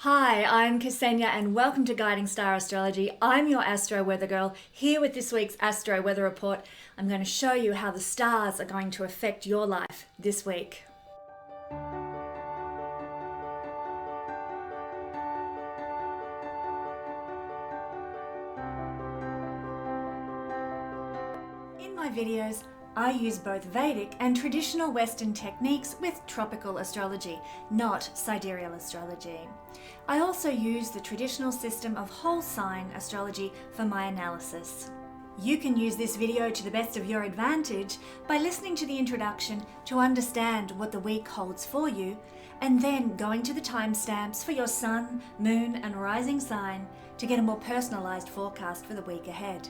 Hi, I'm Kesenya and welcome to Guiding Star Astrology. I'm your Astro Weather Girl, here with this week's Astro Weather Report. I'm going to show you how the stars are going to affect your life this week. In my videos, I use both Vedic and traditional Western techniques with tropical astrology, not sidereal astrology. I also use the traditional system of whole sign astrology for my analysis. You can use this video to the best of your advantage by listening to the introduction to understand what the week holds for you, and then going to the timestamps for your sun, moon, and rising sign to get a more personalized forecast for the week ahead.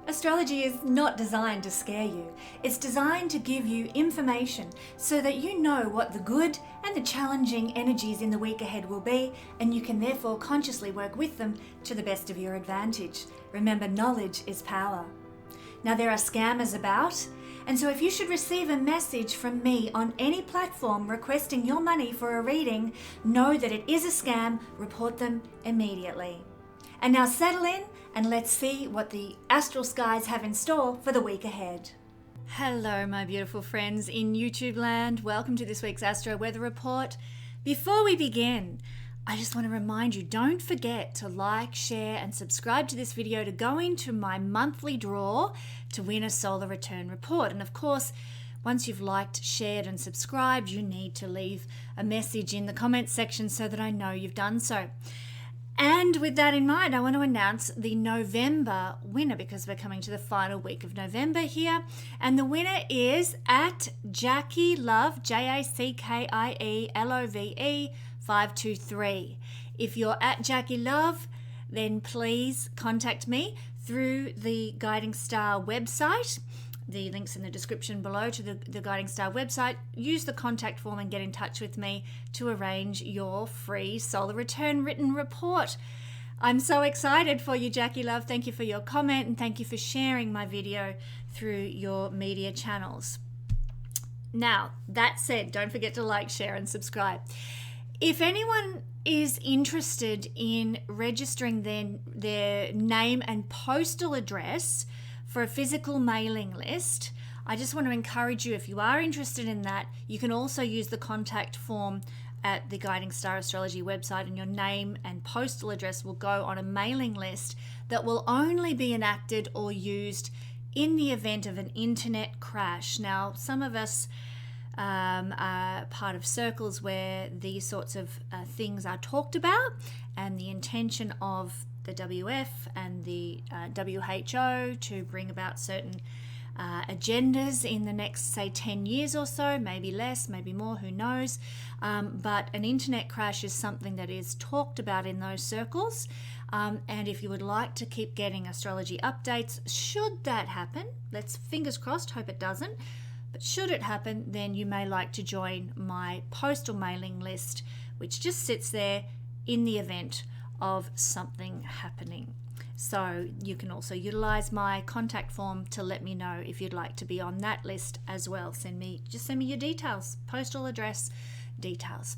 Astrology is not designed to scare you. It's designed to give you information so that you know what the good and the challenging energies in the week ahead will be, and you can therefore consciously work with them to the best of your advantage. Remember, knowledge is power. Now, there are scammers about, and so if you should receive a message from me on any platform requesting your money for a reading, know that it is a scam. Report them immediately. And now settle in and let's see what the astral skies have in store for the week ahead. Hello, my beautiful friends in YouTube land. Welcome to this week's Astro Weather Report. Before we begin, I just want to remind you, don't forget to like, share, and subscribe to this video to go into my monthly draw to win a solar return report. And of course, once you've liked, shared, and subscribed, you need to leave a message in the comments section so that I know you've done so. And with that in mind, I want to announce the November winner because we're coming to the final week of November here. And the winner is at Jackie Love, JACKIELOVE 523. If you're at Jackie Love, then please contact me through the Guiding Star website. The link's in the description below to the Guiding Star website. Use the contact form and get in touch with me to arrange your free solar return written report. I'm so excited for you, Jackie Love. Thank you for your comment and thank you for sharing my video through your media channels. Now, that said, don't forget to like, share, and subscribe. If anyone is interested in registering their name and postal address for a physical mailing list, I just want to encourage you, if you are interested in that, you can also use the contact form at the Guiding Star Astrology website, and your name and postal address will go on a mailing list that will only be enacted or used in the event of an internet crash. Now, some of us are part of circles where these sorts of things are talked about, and the intention of the WF and the WHO to bring about certain agendas in the next, say, 10 years or so, maybe less, maybe more, who knows. But an internet crash is something that is talked about in those circles. And if you would like to keep getting astrology updates, should that happen, let's fingers crossed, hope it doesn't, but should it happen, then you may like to join my postal mailing list, which just sits there in the event of something happening. So you can also utilize my contact form to let me know if you'd like to be on that list as well. Just send me your details, postal address details.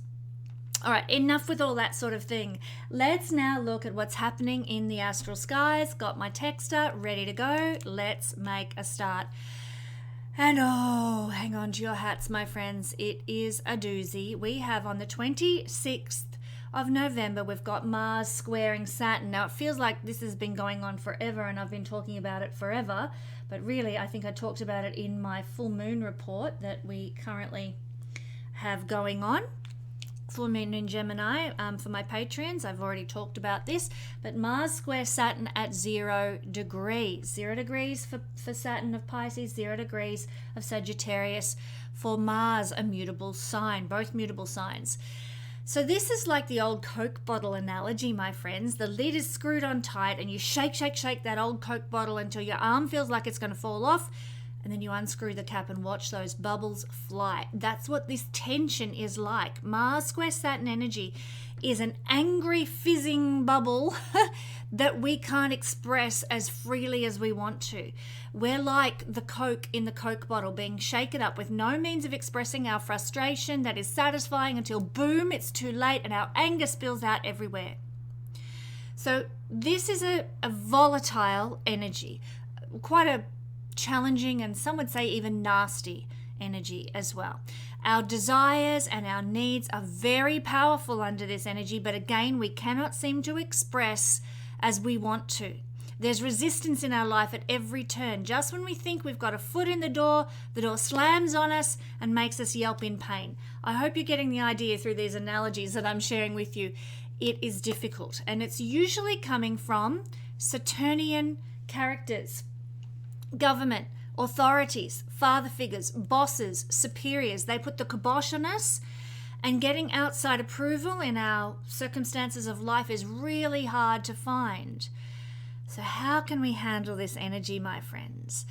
All right, enough with all that sort of thing. Let's now look at what's happening in the astral skies. Got my texter ready to go. Let's make a start. And oh, hang on to your hats, my friends. It is a doozy. We have on the 26th of November, we've got Mars squaring Saturn. Now, it feels like this has been going on forever and I've been talking about it forever, but really I think I talked about it in my full moon report that we currently have going on. Full moon in Gemini. For my Patreons, I've already talked about this, but Mars square Saturn at 0 degrees. 0 degrees for Saturn of Pisces, 0 degrees of Sagittarius for Mars, a mutable sign, both mutable signs. So this is like the old Coke bottle analogy, my friends. The lid is screwed on tight and you shake that old Coke bottle until your arm feels like it's going to fall off, and then you unscrew the cap and watch those bubbles fly. That's what this tension is like. Mars square Saturn energy is an angry fizzing bubble that we can't express as freely as we want to. We're like the Coke in the Coke bottle being shaken up with no means of expressing our frustration that is satisfying until boom, it's too late and our anger spills out everywhere. So this is a volatile energy, quite a challenging and some would say even nasty energy as well. Our desires and our needs are very powerful under this energy, but again, we cannot seem to express as we want to. There's resistance in our life at every turn. Just when we think we've got a foot in the door slams on us and makes us yelp in pain. I hope you're getting the idea through these analogies that I'm sharing with you. It is difficult, and it's usually coming from Saturnian characters, government, authorities, father figures, bosses, superiors. They put the kibosh on us, and getting outside approval in our circumstances of life is really hard to find. So how can we handle this energy, my friends?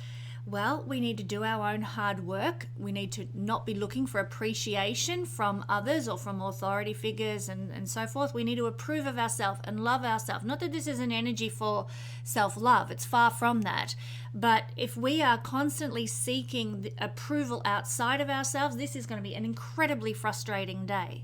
Well, we need to do our own hard work. We need to not be looking for appreciation from others or from authority figures and so forth. We need to approve of ourselves and love ourselves. Not that this is an energy for self-love. It's far from that. But if we are constantly seeking the approval outside of ourselves, this is going to be an incredibly frustrating day.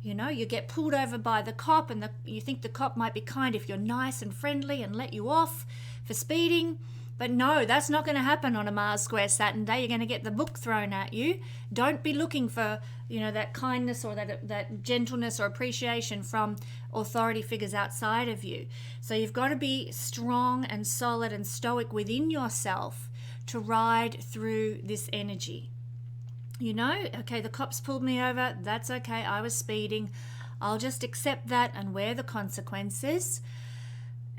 You know, you get pulled over by the cop and you think the cop might be kind if you're nice and friendly and let you off for speeding. But no, that's not going to happen on a Mars square Saturn day. You're going to get the book thrown at you. Don't be looking for, that kindness or that gentleness or appreciation from authority figures outside of you. So you've got to be strong and solid and stoic within yourself to ride through this energy. Okay, the cops pulled me over. That's okay. I was speeding. I'll just accept that and wear the consequences.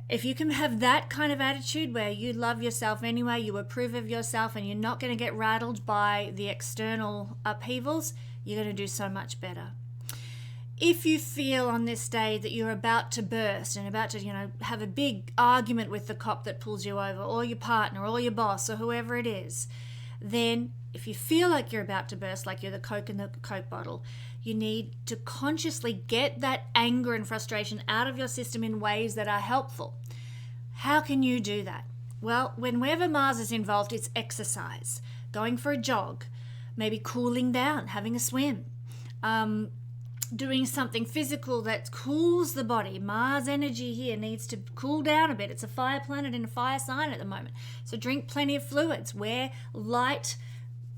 If you can have that kind of attitude where you love yourself anyway, you approve of yourself, and you're not going to get rattled by the external upheavals, you're going to do so much better. If you feel on this day that you're about to burst and about to, have a big argument with the cop that pulls you over, or your partner, or your boss, or whoever it is, then if you feel like you're about to burst, like you're the Coke in the Coke bottle, you need to consciously get that anger and frustration out of your system in ways that are helpful. How can you do that? Well, whenever Mars is involved, it's exercise, going for a jog, maybe cooling down, having a swim, doing something physical that cools the body. Mars energy here needs to cool down a bit. It's a fire planet in a fire sign at the moment. So drink plenty of fluids, wear light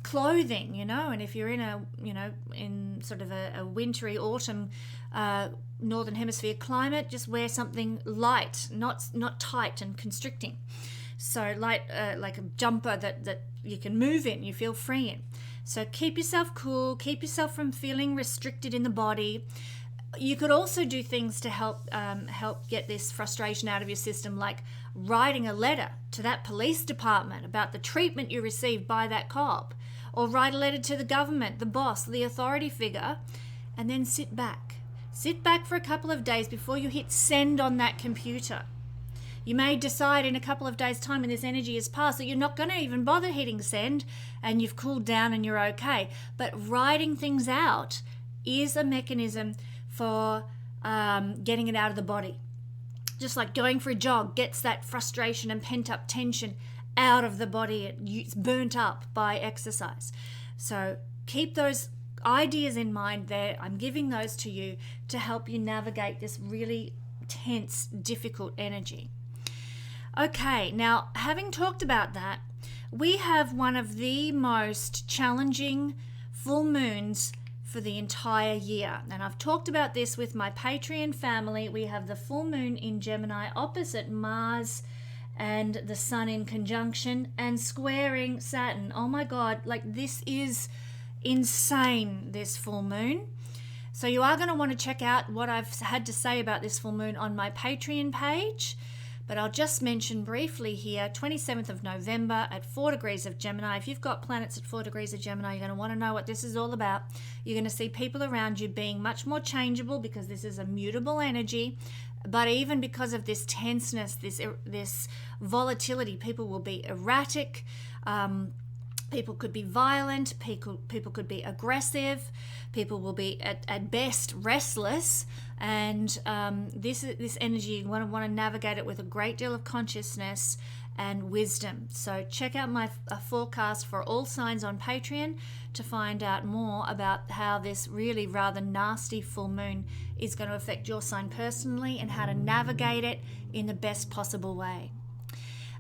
clothing, and if you're in sort of a wintry autumn northern hemisphere climate, just wear something light, not tight and constricting. So light, like a jumper that you can move in, you feel free in. So keep yourself cool, keep yourself from feeling restricted in the body. You could also do things to help get this frustration out of your system, like writing a letter to that police department about the treatment you received by that cop, or write a letter to the government, the boss, the authority figure, and then sit back. Sit back for a couple of days before you hit send on that computer. You may decide in a couple of days' time when this energy has passed that you're not going to even bother hitting send and you've cooled down and you're okay. But writing things out is a mechanism for getting it out of the body. Just like going for a jog gets that frustration and pent-up tension out of the body. It's burnt up by exercise. So keep those ideas in mind there. I'm giving those to you to help you navigate this really tense, difficult energy. Okay, now having talked about that, we have one of the most challenging full moons for the entire year. And I've talked about this with my Patreon family. We have the full moon in Gemini opposite Mars and the Sun in conjunction and squaring Saturn. Oh my God, this is insane, this full moon. So you are going to want to check out what I've had to say about this full moon on my Patreon page. But I'll just mention briefly here, 27th of November at 4 degrees of Gemini. If you've got planets at 4 degrees of Gemini, you're going to want to know what this is all about. You're going to see people around you being much more changeable because this is a mutable energy. But even because of this tenseness, this volatility, people will be erratic. People could be violent, people could be aggressive, people will be at best restless, and this energy, you want to navigate it with a great deal of consciousness and wisdom. So check out my forecast for all signs on Patreon to find out more about how this really rather nasty full moon is going to affect your sign personally and how to navigate it in the best possible way.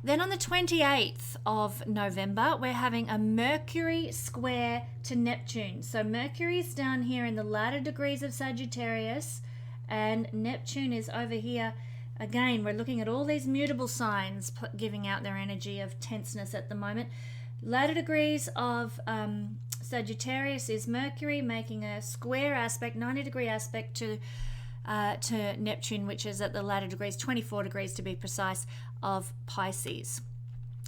Then on the 28th of November, we're having a Mercury square to Neptune. So Mercury is down here in the latter degrees of Sagittarius, and Neptune is over here. Again, we're looking at all these mutable signs giving out their energy of tenseness at the moment. Latter degrees of Sagittarius is Mercury making a square aspect, 90-degree aspect to Neptune, which is at the latter degrees, 24 degrees to be precise, of Pisces.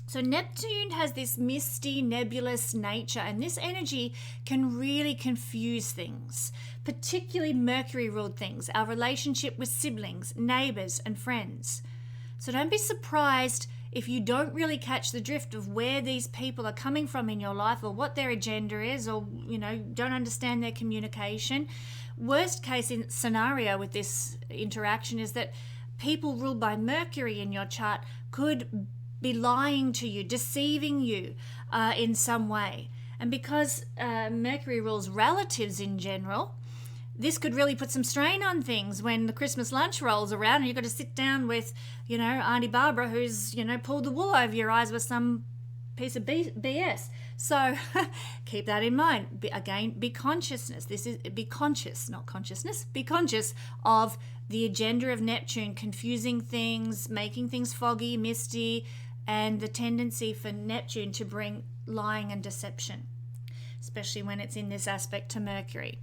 So Neptune has this misty, nebulous nature, and this energy can really confuse things, particularly Mercury-ruled things, our relationship with siblings, neighbors, and friends. So don't be surprised if you don't really catch the drift of where these people are coming from in your life, or what their agenda is, or don't understand their communication. Worst case scenario with this interaction is that people ruled by Mercury in your chart could be lying to you, deceiving you in some way. And because Mercury rules relatives in general, this could really put some strain on things when the Christmas lunch rolls around and you've got to sit down with, Auntie Barbara, who's, pulled the wool over your eyes with some piece of BS. So keep that in mind. Be consciousness. Be conscious, not consciousness. Be conscious of the agenda of Neptune, confusing things, making things foggy, misty, and the tendency for Neptune to bring lying and deception, especially when it's in this aspect to Mercury.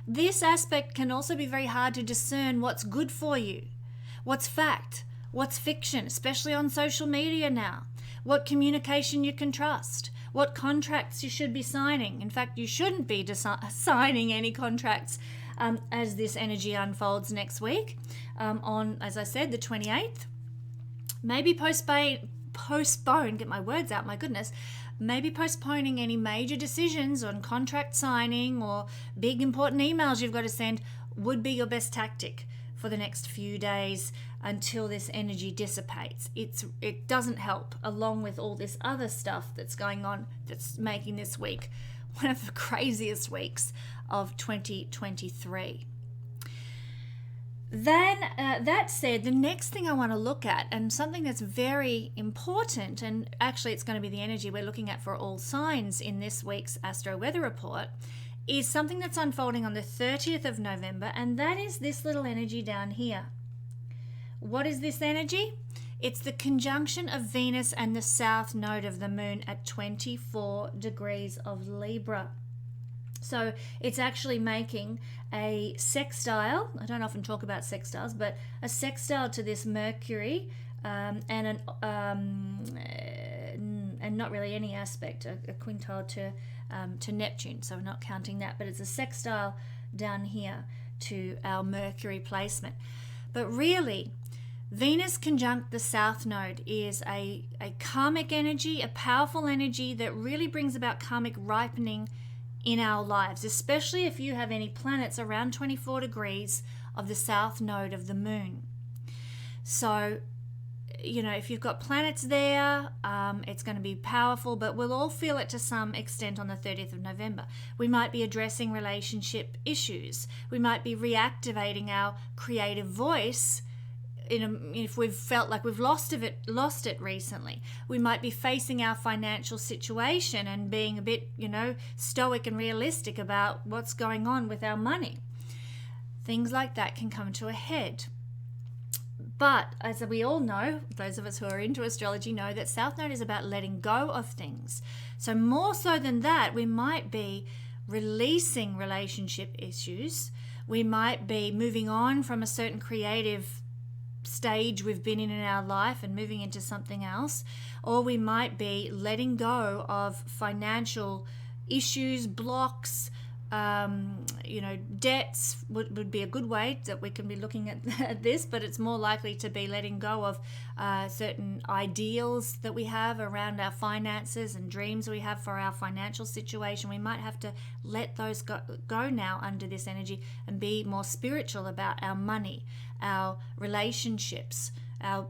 This aspect can also be very hard to discern what's good for you, what's fact, what's fiction, especially on social media now, what communication you can trust, what contracts you should be signing. In fact, you shouldn't be signing any contracts as this energy unfolds next week on, as I said, the 28th. Maybe postpone, get my words out, my goodness, maybe postponing any major decisions on contract signing or big important emails you've got to send would be your best tactic for the next few days until this energy dissipates. It doesn't help, along with all this other stuff that's going on that's making this week one of the craziest weeks of 2023. Then, that said, the next thing I want to look at, and something that's very important, and actually it's going to be the energy we're looking at for all signs in this week's Astro Weather Report, is something that's unfolding on the 30th of November, and that is this little energy down here. What is this energy? It's the conjunction of Venus and the south node of the moon at 24 degrees of Libra. So it's actually making a sextile. I don't often talk about sextiles, but a sextile to this Mercury and not really any aspect, a quintile to Neptune. So we're not counting that, but it's a sextile down here to our Mercury placement. But really, Venus conjunct the South Node is a karmic energy, a powerful energy that really brings about karmic ripening in our lives, especially if you have any planets around 24 degrees of the South Node of the Moon. So, if you've got planets there, it's going to be powerful, but we'll all feel it to some extent on the 30th of November. We might be addressing relationship issues. We might be reactivating our creative voice if we've felt like we've lost it recently. We might be facing our financial situation and being a bit, stoic and realistic about what's going on with our money. Things like that can come to a head. But as we all know, those of us who are into astrology know that South Node is about letting go of things. So more so than that, we might be releasing relationship issues. We might be moving on from a certain creative stage we've been in our life and moving into something else, or we might be letting go of financial issues, blocks, Debts would be a good way that we can be looking at this, but it's more likely to be letting go of certain ideals that we have around our finances and dreams we have for our financial situation. We might have to let those go now under this energy and be more spiritual about our money, our relationships, our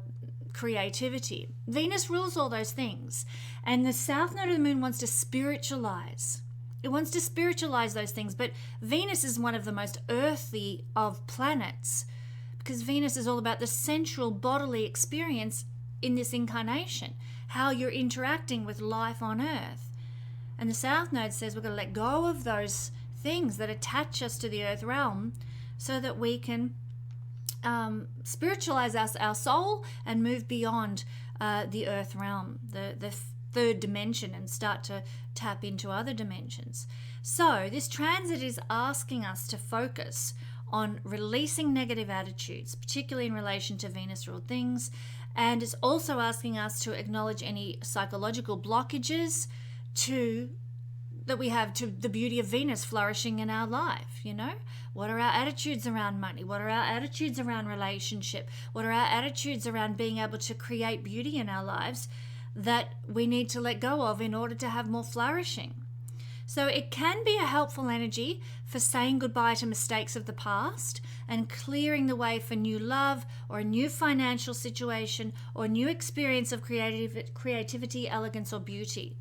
creativity. Venus rules all those things, and the south node of the moon wants to spiritualize. It wants to spiritualize those things, but Venus is one of the most earthy of planets, because Venus is all about the sensual bodily experience in this incarnation, how you're interacting with life on earth. And the south node says we're going to let go of those things that attach us to the earth realm so that we can spiritualize our soul and move beyond the earth realm, the third dimension, and start to tap into other dimensions. So this transit is asking us to focus on releasing negative attitudes, particularly in relation to Venus-ruled things, and it's also asking us to acknowledge any psychological blockages that we have to the beauty of Venus flourishing in our life. What are our attitudes around money? What are our attitudes around relationship? What are our attitudes around being able to create beauty in our lives that we need to let go of in order to have more flourishing? So it can be a helpful energy for saying goodbye to mistakes of the past and clearing the way for new love or a new financial situation or a new experience of creativity, elegance, or beauty.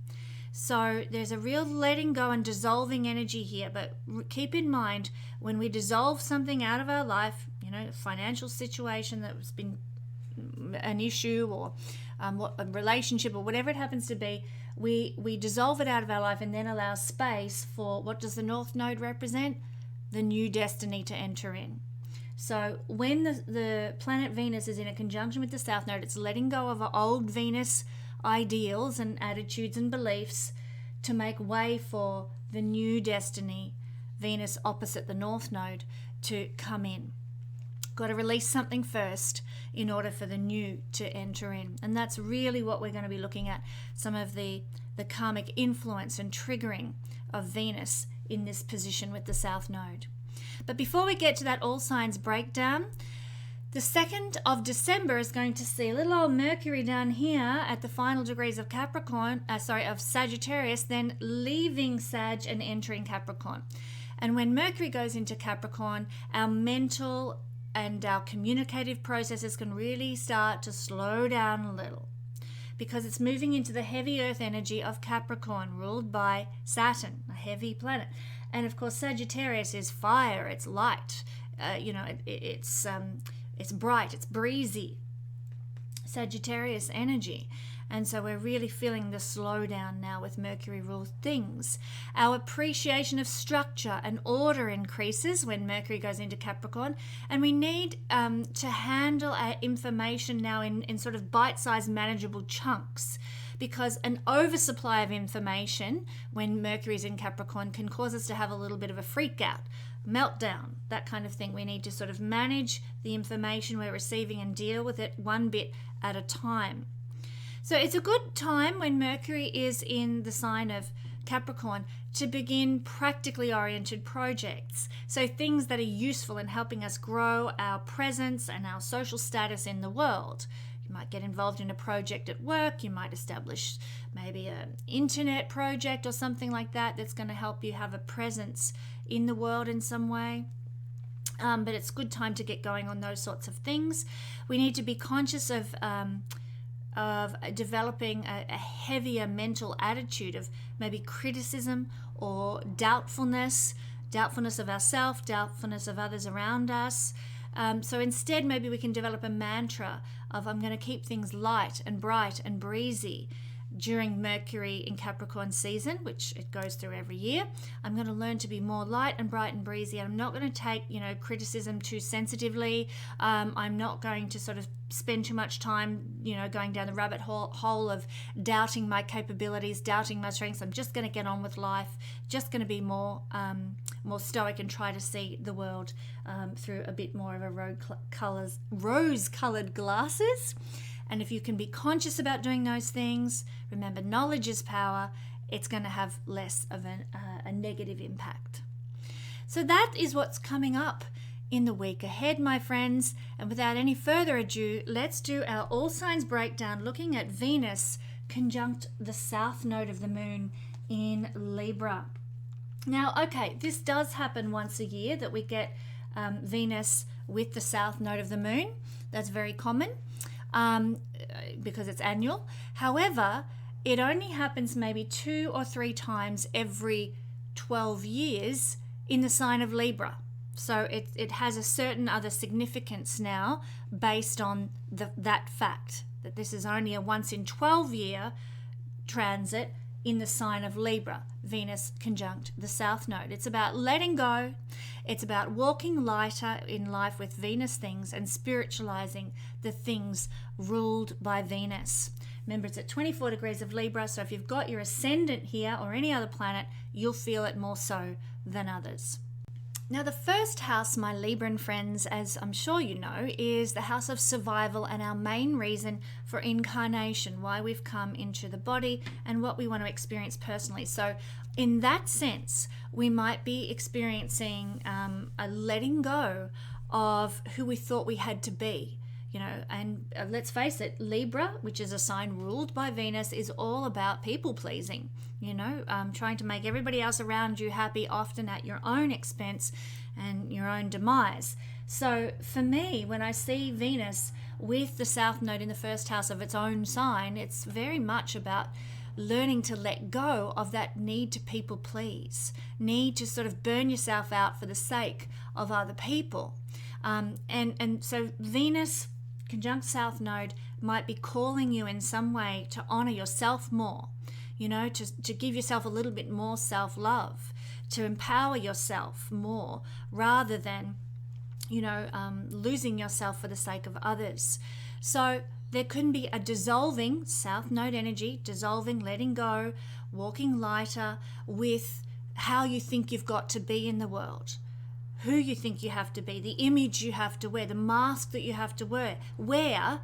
So there's a real letting go and dissolving energy here, but keep in mind, when we dissolve something out of our life, a financial situation that's been an issue, or a relationship, or whatever it happens to be, we dissolve it out of our life and then allow space for, what does the North Node represent? The new destiny to enter in. So when the planet Venus is in a conjunction with the South Node, it's letting go of old Venus ideals and attitudes and beliefs to make way for the new destiny, Venus opposite the North Node, to come in. Got to release something first in order for the new to enter in. And that's really what we're going to be looking at, some of the karmic influence and triggering of Venus in this position with the South Node. But before we get to that all signs breakdown, the 2nd of December is going to see a little old Mercury down here at the final degrees of of Sagittarius, then leaving Sag and entering Capricorn. And when Mercury goes into Capricorn, our mental and our communicative processes can really start to slow down a little, because it's moving into the heavy earth energy of Capricorn, ruled by Saturn, a heavy planet. And of course, Sagittarius is fire, it's light, it's bright, it's breezy, Sagittarius energy. And so we're really feeling the slowdown now with Mercury-ruled things. Our appreciation of structure and order increases when Mercury goes into Capricorn. And we need to handle our information now in sort of bite-sized manageable chunks, because an oversupply of information when Mercury's in Capricorn can cause us to have a little bit of a freak out, meltdown, that kind of thing. We need to sort of manage the information we're receiving and deal with it one bit at a time. So it's a good time when Mercury is in the sign of Capricorn to begin practically oriented projects. So things that are useful in helping us grow our presence and our social status in the world. You might get involved in a project at work. You might establish maybe an internet project or something like that that's going to help you have a presence in the world in some way. But it's a good time to get going on those sorts of things. We need to be conscious of developing a heavier mental attitude of maybe criticism or doubtfulness of ourselves, doubtfulness of others around us. So instead, maybe we can develop a mantra of, I'm going to keep things light and bright and breezy during Mercury in Capricorn season, which it goes through every year. I'm going to learn to be more light and bright and breezy. I'm not going to take, criticism too sensitively. I'm not going to sort of spend too much time, going down the rabbit hole of doubting my capabilities, doubting my strengths. I'm just going to get on with life, just going to be more stoic and try to see the world through a bit more of a rose-colored glasses. And if you can be conscious about doing those things, remember, knowledge is power, it's going to have less of a negative impact. So that is what's coming up in the week ahead, my friends. And without any further ado, let's do our all signs breakdown, looking at Venus conjunct the south node of the moon in Libra. Now, okay, this does happen once a year, that we get Venus with the south node of the moon. That's very common because it's annual. However, it only happens maybe 2 or 3 times every 12 years in the sign of Libra. So it has a certain other significance now based on that fact, that this is only a once in 12 year transit in the sign of Libra, Venus conjunct the south node. It's about letting go. It's about walking lighter in life with Venus things and spiritualizing the things ruled by Venus. Remember, it's at 24 degrees of Libra, so if you've got your ascendant here or any other planet, you'll feel it more so than others. Now, the first house, my Libran friends, as I'm sure you know, is the house of survival and our main reason for incarnation, why we've come into the body and what we want to experience personally. So in that sense, we might be experiencing a letting go of who we thought we had to be. You know, and let's face it, Libra, which is a sign ruled by Venus, is all about people pleasing, you know, trying to make everybody else around you happy, often at your own expense and your own demise. So for me, when I see Venus with the south node in the first house of its own sign, it's very much about learning to let go of that need to people please, need to sort of burn yourself out for the sake of other people. And so Venus conjunct south node might be calling you in some way to honor yourself more, you know, to give yourself a little bit more self-love, to empower yourself more rather than, you know, losing yourself for the sake of others. So there can be a dissolving south node energy, dissolving, letting go, walking lighter with how you think you've got to be in the world, who you think you have to be, the image you have to wear, the mask that you have to wear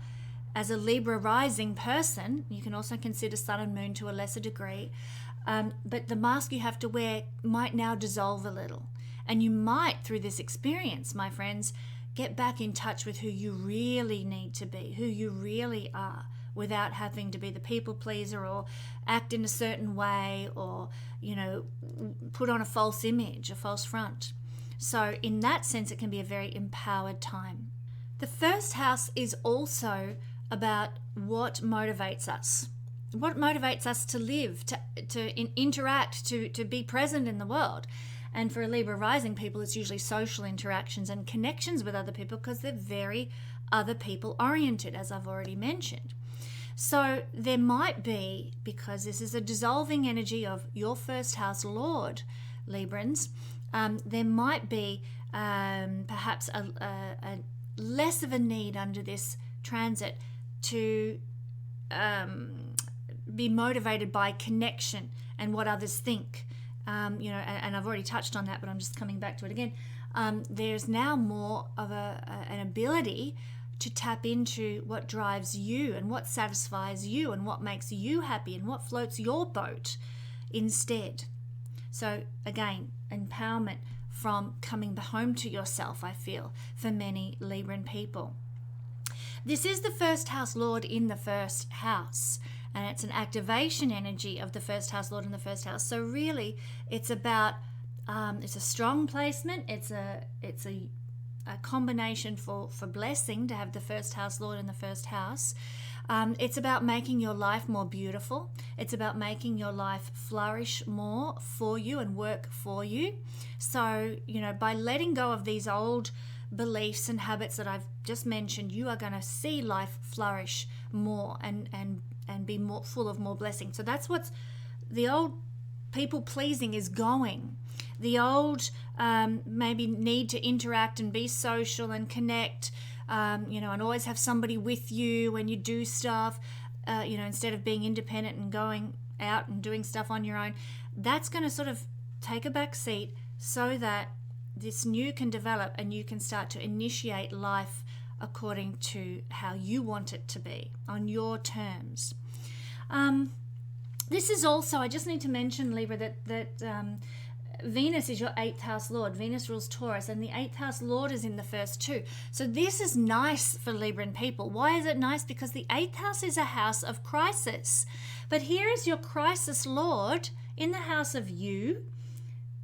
as a Libra rising person. You can also consider sun and moon to a lesser degree, but the mask you have to wear might now dissolve a little, and you might, through this experience, my friends, get back in touch with who you really need to be, who you really are, without having to be the people pleaser or act in a certain way or, you know, put on a false image, a false front. So in that sense, it can be a very empowered time. The first house is also about what motivates us. What motivates us to live, to interact, to be present in the world. And for Libra rising people, it's usually social interactions and connections with other people, because they're very other people oriented, as I've already mentioned. So there might be, because this is a dissolving energy of your first house lord, Librans, there might be perhaps a less of a need under this transit to be motivated by connection and what others think. You know, and I've already touched on that, but I'm just coming back to it again. There's now more of an ability to tap into what drives you and what satisfies you and what makes you happy and what floats your boat instead. So again, empowerment from coming home to yourself, I feel, for many Libran people. This is the first house lord in the first house, and it's an activation energy of the first house lord in the first house. So really, it's about it's a strong placement. It's a combination for blessing to have the first house lord in the first house. It's about making your life more beautiful. It's about making your life flourish more for you and work for you. So, you know, by letting go of these old beliefs and habits that I've just mentioned, you are going to see life flourish more and be more full of more blessing. So that's what's the old people pleasing is going. The old maybe need to interact and be social and connect, you know, and always have somebody with you when you do stuff, you know, instead of being independent and going out and doing stuff on your own. That's going to sort of take a back seat so that this new can develop and you can start to initiate life according to how you want it to be, on your terms. This is also, I just need to mention, Libra, that Venus is your 8th house lord. Venus rules Taurus, and the 8th house lord is in the first too. So this is nice for Libran people. Why is it nice? Because the 8th house is a house of crisis. But here is your crisis lord in the house of you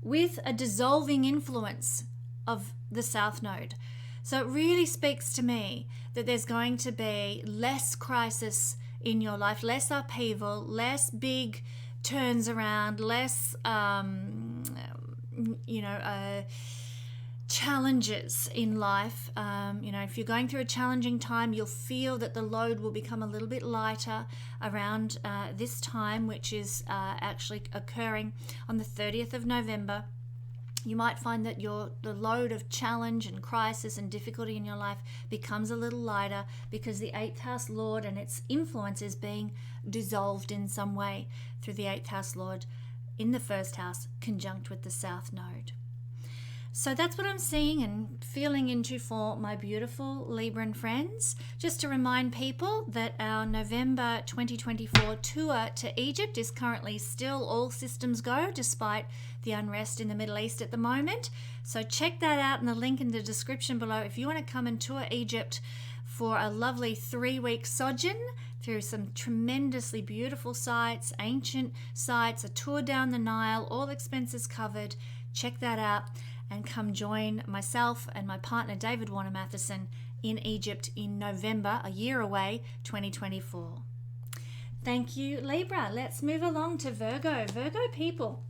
with a dissolving influence of the South Node. So it really speaks to me that there's going to be less crisis in your life, less upheaval, less big turns around, less, challenges in life. If you're going through a challenging time, you'll feel that the load will become a little bit lighter around this time, which is actually occurring on the 30th of November. You might find that the load of challenge and crisis and difficulty in your life becomes a little lighter because the 8th house lord and its influence is being dissolved in some way through the 8th house lord in the first house conjunct with the South Node. So that's what I'm seeing and feeling into for my beautiful Libran friends. Just to remind people that our November 2024 tour to Egypt is currently still all systems go, despite the unrest in the Middle East at the moment. So check that out in the link in the description below if you want to come and tour Egypt for a lovely 3-week sojourn through some tremendously beautiful sites, ancient sites, a tour down the Nile, all expenses covered. Check that out and come join myself and my partner David Warner Mathisen in Egypt in November, a year away, 2024. Thank you, Libra. Let's move along to Virgo. Virgo people,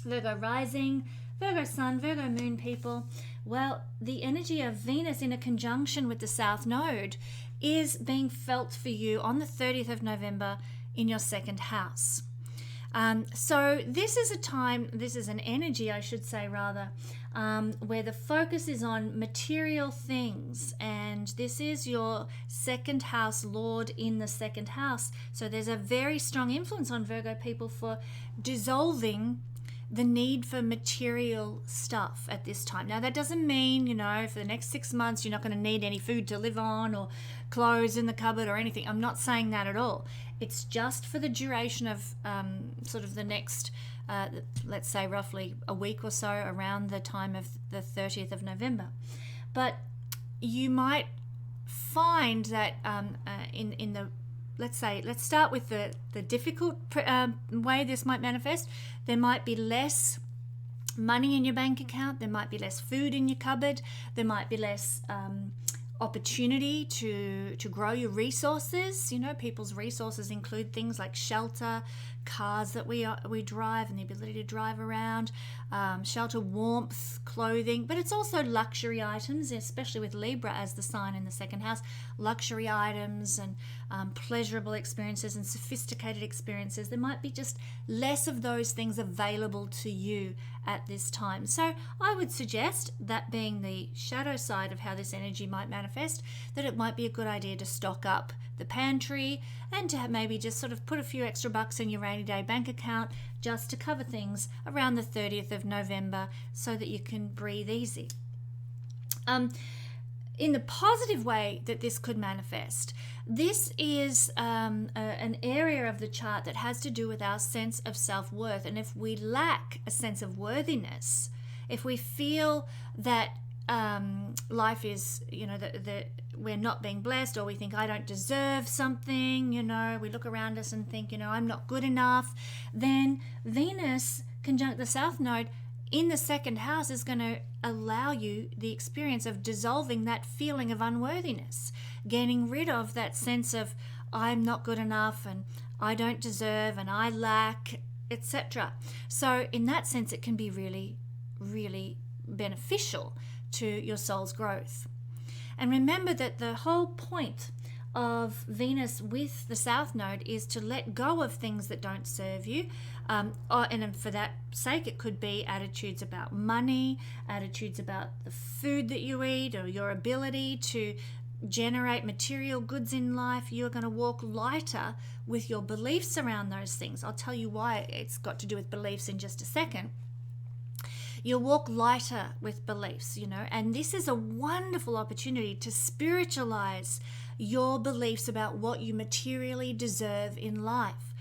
Virgo rising, Virgo sun, Virgo moon people. Well, the energy of Venus in a conjunction with the South Node is being felt for you on the 30th of November in your 2nd house. So this is an energy, I should say rather, where the focus is on material things, and this is your 2nd house lord in the 2nd house. So there's a very strong influence on Virgo people for dissolving the need for material stuff at this time. Now that doesn't mean, for the next 6 months you're not going to need any food to live on or clothes in the cupboard or anything. I'm not saying that at all. It's just for the duration of sort of the next, let's say roughly a week or so around the time of the 30th of November. But you might find that in the, let's start with the difficult way this might manifest. There might be less money in your bank account. There might be less food in your cupboard. There might be less opportunity to grow your resources. People's resources include things like shelter, cars that we drive and the ability to drive around, shelter, warmth, clothing, but it's also luxury items, especially with Libra as the sign in the 2nd house, luxury items and pleasurable experiences and sophisticated experiences. There might be just less of those things available to you at this time. So I would suggest, that being the shadow side of how this energy might manifest, that it might be a good idea to stock up the pantry and to maybe just sort of put a few extra bucks in your rainy day bank account just to cover things around the 30th of November so that you can breathe easy. In the positive way that this could manifest, this is an area of the chart that has to do with our sense of self-worth. And if we lack a sense of worthiness, if we feel that life is, that we're not being blessed, or we think I don't deserve something, we look around us and think, I'm not good enough, then Venus conjunct the South Node in the 2nd house is going to allow you the experience of dissolving that feeling of unworthiness, getting rid of that sense of I'm not good enough and I don't deserve and I lack, etc. So in that sense, it can be really, really beneficial to your soul's growth. And remember that the whole point of Venus with the South Node is to let go of things that don't serve you. And for that sake, it could be attitudes about money, attitudes about the food that you eat, or your ability to generate material goods in life. You're going to walk lighter with your beliefs around those things. I'll tell you why it's got to do with beliefs in just a second. You'll walk lighter with beliefs, and this is a wonderful opportunity to spiritualize your beliefs about what you materially deserve in life.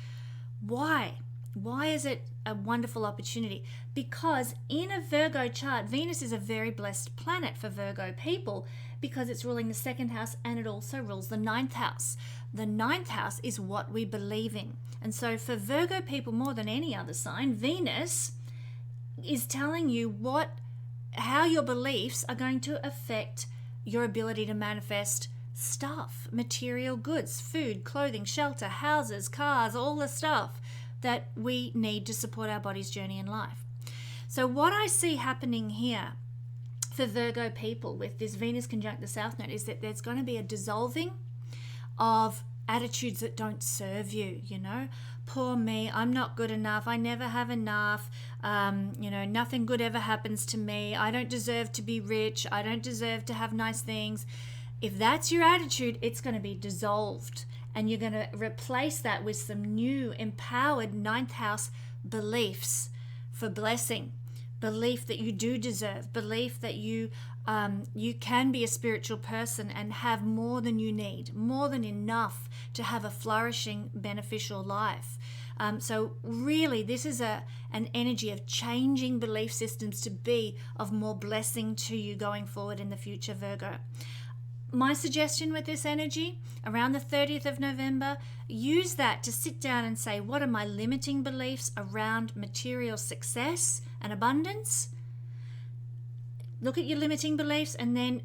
Why? Why is it a wonderful opportunity? Because in a Virgo chart, Venus is a very blessed planet for Virgo people because it's ruling the second house and it also rules the ninth house. The ninth house is what we believe in. And so for Virgo people, more than any other sign, Venus is telling you how your beliefs are going to affect your ability to manifest stuff, material goods, food, clothing, shelter, houses, cars, all the stuff that we need to support our body's journey in life. So what I see happening here for Virgo people with this Venus conjunct the South Node is that there's going to be a dissolving of attitudes that don't serve you, Poor me, I'm not good enough, I never have enough, nothing good ever happens to me, I don't deserve to be rich, I don't deserve to have nice things. If that's your attitude, it's going to be dissolved. And you're going to replace that with some new empowered ninth house beliefs for blessing. Belief that you do deserve. Belief that you can be a spiritual person and have more than you need. More than enough to have a flourishing, beneficial life. So really, this is an energy of changing belief systems to be of more blessing to you going forward in the future, Virgo. My suggestion with this energy, around the 30th of November, use that to sit down and say, what are my limiting beliefs around material success and abundance? Look at your limiting beliefs and then,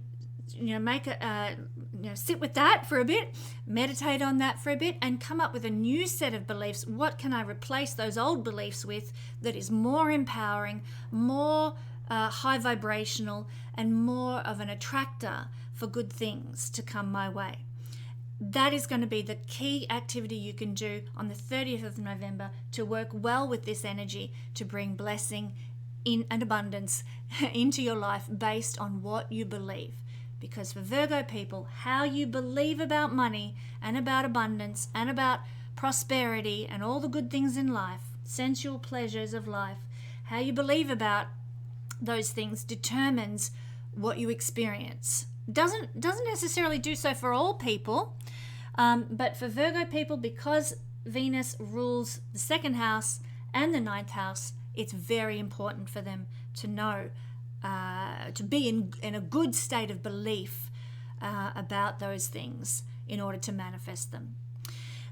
sit with that for a bit, meditate on that for a bit and come up with a new set of beliefs. What can I replace those old beliefs with that is more empowering, more high vibrational and more of an attractor for good things to come my way? That is going to be the key activity you can do on the 30th of November to work well with this energy to bring blessing in and abundance into your life based on what you believe. Because for Virgo people, how you believe about money and about abundance and about prosperity and all the good things in life, sensual pleasures of life, how you believe about those things determines what you experience. Doesn't necessarily do so for all people, but for Virgo people, because Venus rules the second house and the ninth house, it's very important for them to know, to be in a good state of belief about those things in order to manifest them.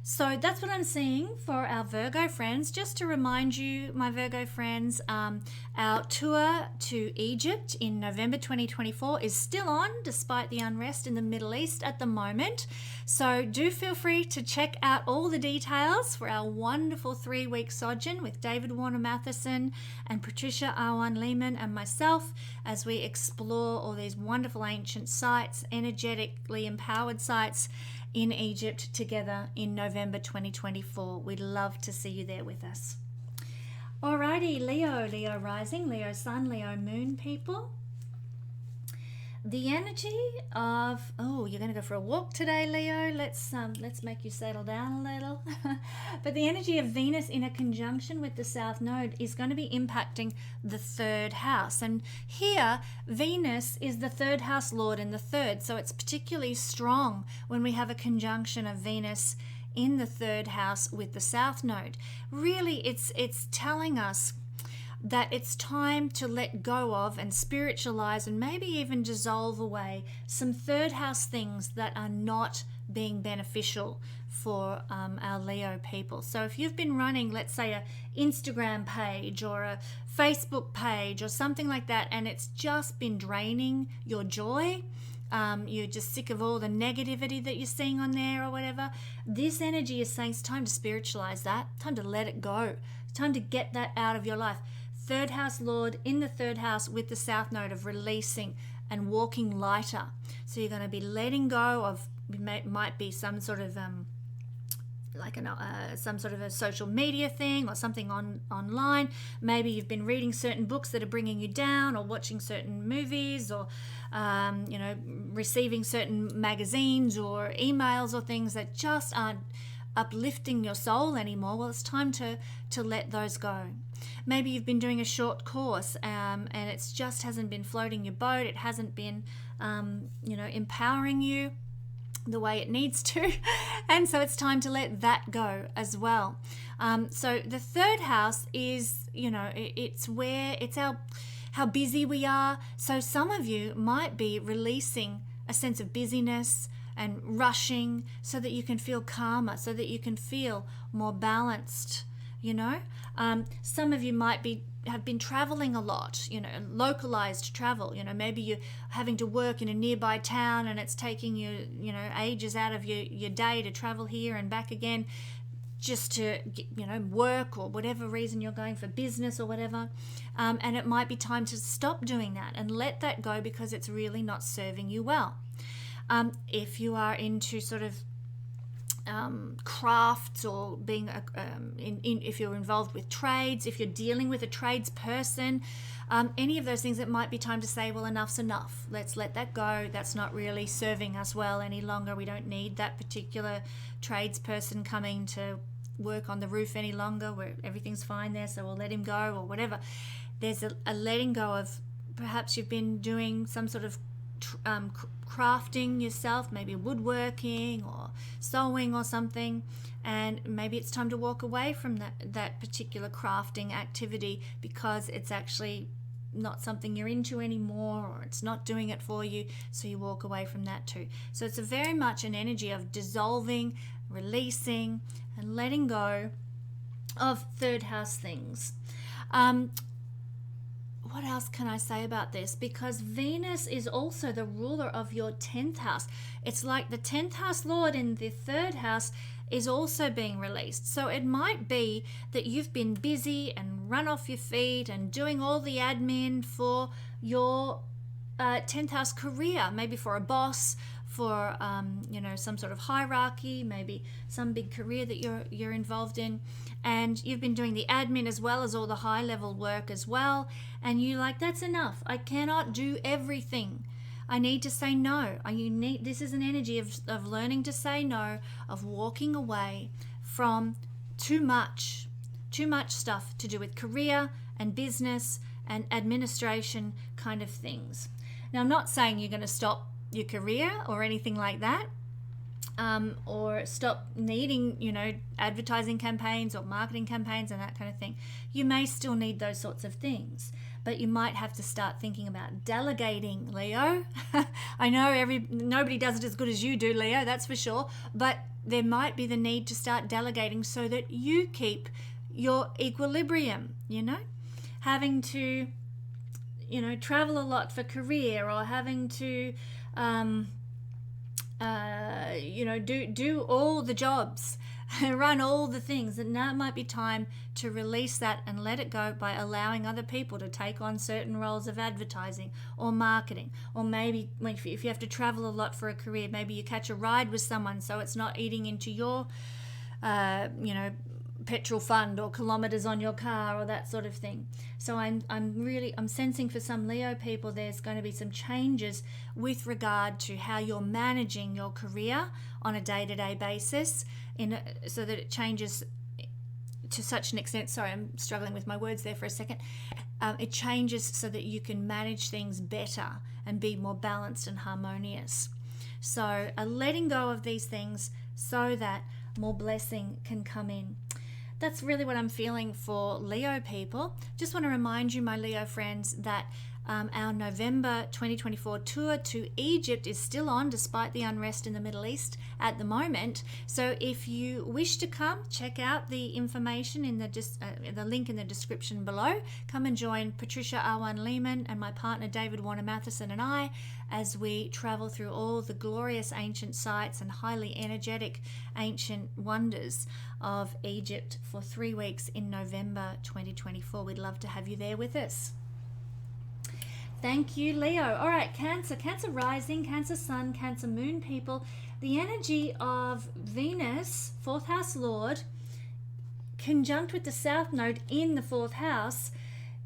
So that's what I'm seeing for our Virgo friends. Just to remind you, my Virgo friends, our tour to Egypt in November 2024 is still on despite the unrest in the Middle East at the moment. So do feel free to check out all the details for our wonderful 3-week sojourn with David Warner Mathisen and Patricia Awyan Lehman and myself as we explore all these wonderful ancient sites, energetically empowered sites in Egypt together in November 2024. We'd love to see you there with us. Alrighty, Leo rising, Leo sun, Leo moon people. The energy of, you're going to go for a walk today, Leo. Let's make you settle down a little. But the energy of Venus in a conjunction with the South Node is going to be impacting the third house. And here, Venus is the third house lord in the third. So it's particularly strong when we have a conjunction of Venus in the third house with the South Node. Really, it's telling us that it's time to let go of and spiritualize and maybe even dissolve away some third house things that are not being beneficial for our Leo people. So if you've been running, let's say, an Instagram page or a Facebook page or something like that, and it's just been draining your joy, you're just sick of all the negativity that you're seeing on there or whatever, this energy is saying it's time to spiritualize that, time to let it go, it's time to get that out of your life. Third house lord in the third house with the South Node of releasing and walking lighter. So you're going to be letting go of, might be some sort of some sort of a social media thing or something online. Maybe you've been reading certain books that are bringing you down, or watching certain movies, or receiving certain magazines or emails or things that just aren't uplifting your soul anymore. Well, it's time to let those go. Maybe you've been doing a short course and it just hasn't been floating your boat. It hasn't been empowering you the way it needs to, and so it's time to let that go as well. So the third house is, it's how busy we are. So some of you might be releasing a sense of busyness and rushing so that you can feel calmer, so that you can feel more balanced, Some of you might have been traveling a lot, localized travel. Maybe you're having to work in a nearby town and it's taking you, ages out of your day to travel here and back again just to, work or whatever reason you're going for business or whatever. And it might be time to stop doing that and let that go because it's really not serving you well. If you are into sort of crafts or being if you're involved with trades, if you're dealing with a tradesperson, any of those things, it might be time to say, well, enough's enough. Let's let that go. That's not really serving us well any longer. We don't need that particular tradesperson coming to work on the roof any longer, where everything's fine there, so we'll let him go or whatever. There's a letting go of, perhaps you've been doing some sort of crafting yourself, maybe woodworking or sewing or something, and maybe it's time to walk away from that particular crafting activity because it's actually not something you're into anymore, or it's not doing it for you, so you walk away from that too. So it's very much an energy of dissolving, releasing, and letting go of third house things. What else can I say about this? Because Venus is also the ruler of your 10th house. It's like the 10th house lord in the third house is also being released. So it might be that you've been busy and run off your feet and doing all the admin for your 10th house career, maybe for a boss, for some sort of hierarchy, maybe some big career that you're involved in, and you've been doing the admin as well as all the high level work as well, and you're like, that's enough. I cannot do everything. I need to say no. This is an energy of learning to say no, of walking away from too much stuff to do with career and business and administration kind of things. Now, I'm not saying you're going to stop your career or anything like that, or stop needing, advertising campaigns or marketing campaigns and that kind of thing. You may still need those sorts of things, but you might have to start thinking about delegating, Leo. I know nobody does it as good as you do, Leo, that's for sure, but there might be the need to start delegating so that you keep your equilibrium, having to travel a lot for career, or having to do all the jobs, run all the things, and now it might be time to release that and let it go by allowing other people to take on certain roles of advertising or marketing. Or maybe if you have to travel a lot for a career, maybe you catch a ride with someone so it's not eating into your petrol fund or kilometers on your car or that sort of thing. So I'm sensing for some Leo people there's going to be some changes with regard to how you're managing your career on a day-to-day basis, so that it changes to such an extent. Sorry, I'm struggling with my words there for a second. It changes so that you can manage things better and be more balanced and harmonious. So a letting go of these things so that more blessing can come in. That's really what I'm feeling for Leo people. Just want to remind you, my Leo friends, that our November 2024 tour to Egypt is still on despite the unrest in the Middle East at the moment. So if you wish to come, check out the information in the link in the description below. Come and join Patricia Awyan Lehman and my partner David Warner Mathisen and I as we travel through all the glorious ancient sites and highly energetic ancient wonders of Egypt for 3 weeks in November 2024. We'd love to have you there with us. Thank you, Leo. All right, Cancer rising, Cancer sun, Cancer moon people. The energy of Venus, 4th house lord, conjunct with the south node in the 4th house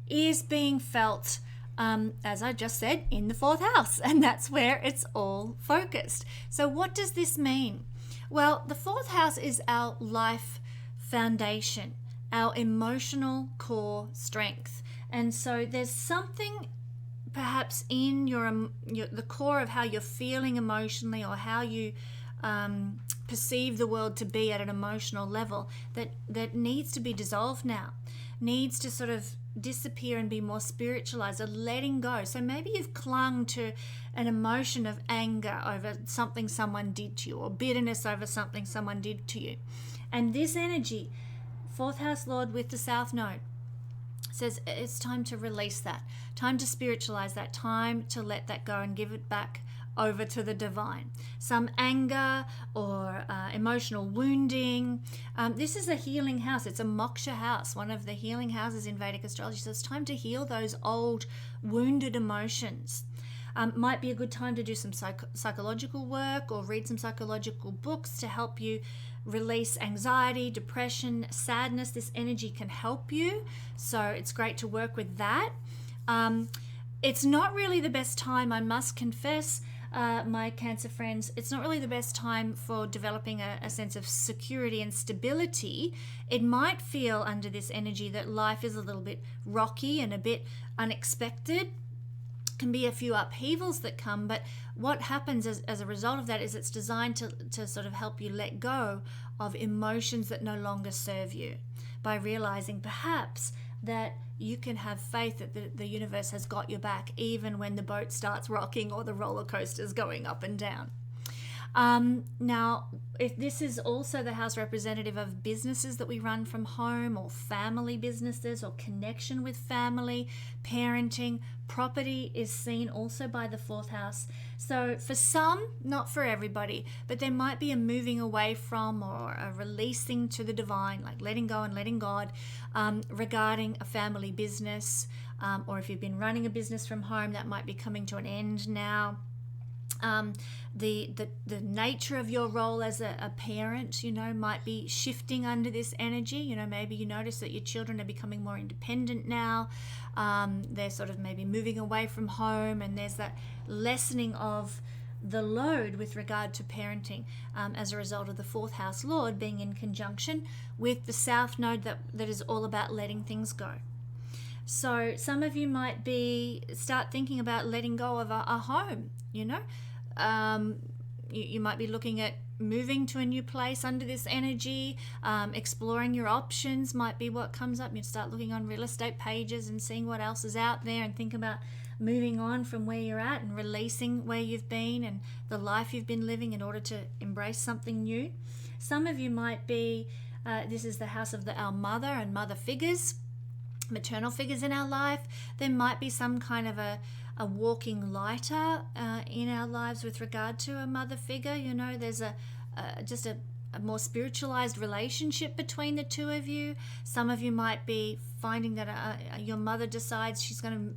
is being felt, as I just said, in the 4th house. And that's where it's all focused. So what does this mean? Well, the 4th house is our life foundation, our emotional core strength. And so there's something perhaps in the core of how you're feeling emotionally, or how you perceive the world to be at an emotional level that needs to be dissolved now, needs to sort of disappear and be more spiritualized, a letting go. So maybe you've clung to an emotion of anger over something someone did to you, or bitterness over something someone did to you. And this energy, fourth house lord with the south node, says it's time to release that, time to spiritualize that, time to let that go and give it back over to the divine. Some anger or emotional wounding. This is a healing house. It's a moksha house, one of the healing houses in Vedic astrology. So it's time to heal those old wounded emotions. Might be a good time to do some psychological work or read some psychological books to help you release anxiety, depression, sadness. This energy can help you. So it's great to work with that. It's not really the best time, I must confess, my Cancer friends, it's not really the best time for developing a sense of security and stability. It might feel under this energy that life is a little bit rocky and a bit unexpected. Can be a few upheavals that come, but what happens as a result of that is it's designed to sort of help you let go of emotions that no longer serve you, by realizing perhaps that you can have faith that the universe has got your back even when the boat starts rocking or the roller coaster is going up and down. Now, if this is also the house representative of businesses that we run from home, or family businesses, or connection with family, parenting, property is seen also by the fourth house. So for some, not for everybody, but there might be a moving away from or a releasing to the divine, like letting go and letting God, regarding a family business, or if you've been running a business from home, that might be coming to an end now. The nature of your role as a parent, might be shifting under this energy. Maybe you notice that your children are becoming more independent now. They're sort of maybe moving away from home, and there's that lessening of the load with regard to parenting as a result of the fourth house lord being in conjunction with the south node that is all about letting things go. So some of you might start thinking about letting go of a home, you might be looking at moving to a new place under this energy. Exploring your options might be what comes up. You start looking on real estate pages and seeing what else is out there, and think about moving on from where you're at and releasing where you've been and the life you've been living in order to embrace something new. Some of you might be, this is the house of our mother and mother figures, maternal figures in our life. There might be some kind of a walking lighter in our lives with regard to a mother figure. There's just a more spiritualized relationship between the two of you. Some of you might be finding that your mother decides she's going to,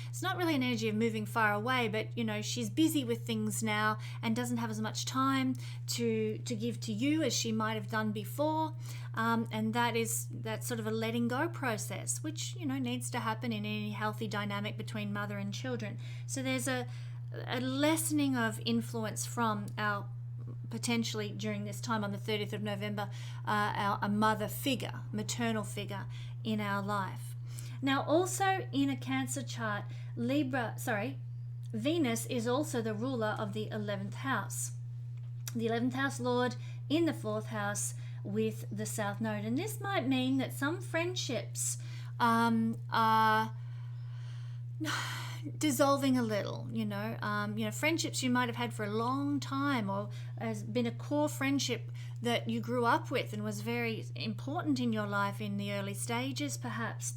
it's not really an energy of moving far away, but she's busy with things now and doesn't have as much time to give to you as she might have done before. And that's sort of a letting go process, which needs to happen in any healthy dynamic between mother and children. So there's a lessening of influence from our, potentially during this time on the 30th of November, a mother figure, maternal figure in our life. Now, also in a Cancer chart, Venus is also the ruler of the 11th house. The 11th house lord in the 4th house with the south node. And this might mean that some friendships are dissolving a little, friendships you might have had for a long time, or has been a core friendship that you grew up with and was very important in your life in the early stages perhaps.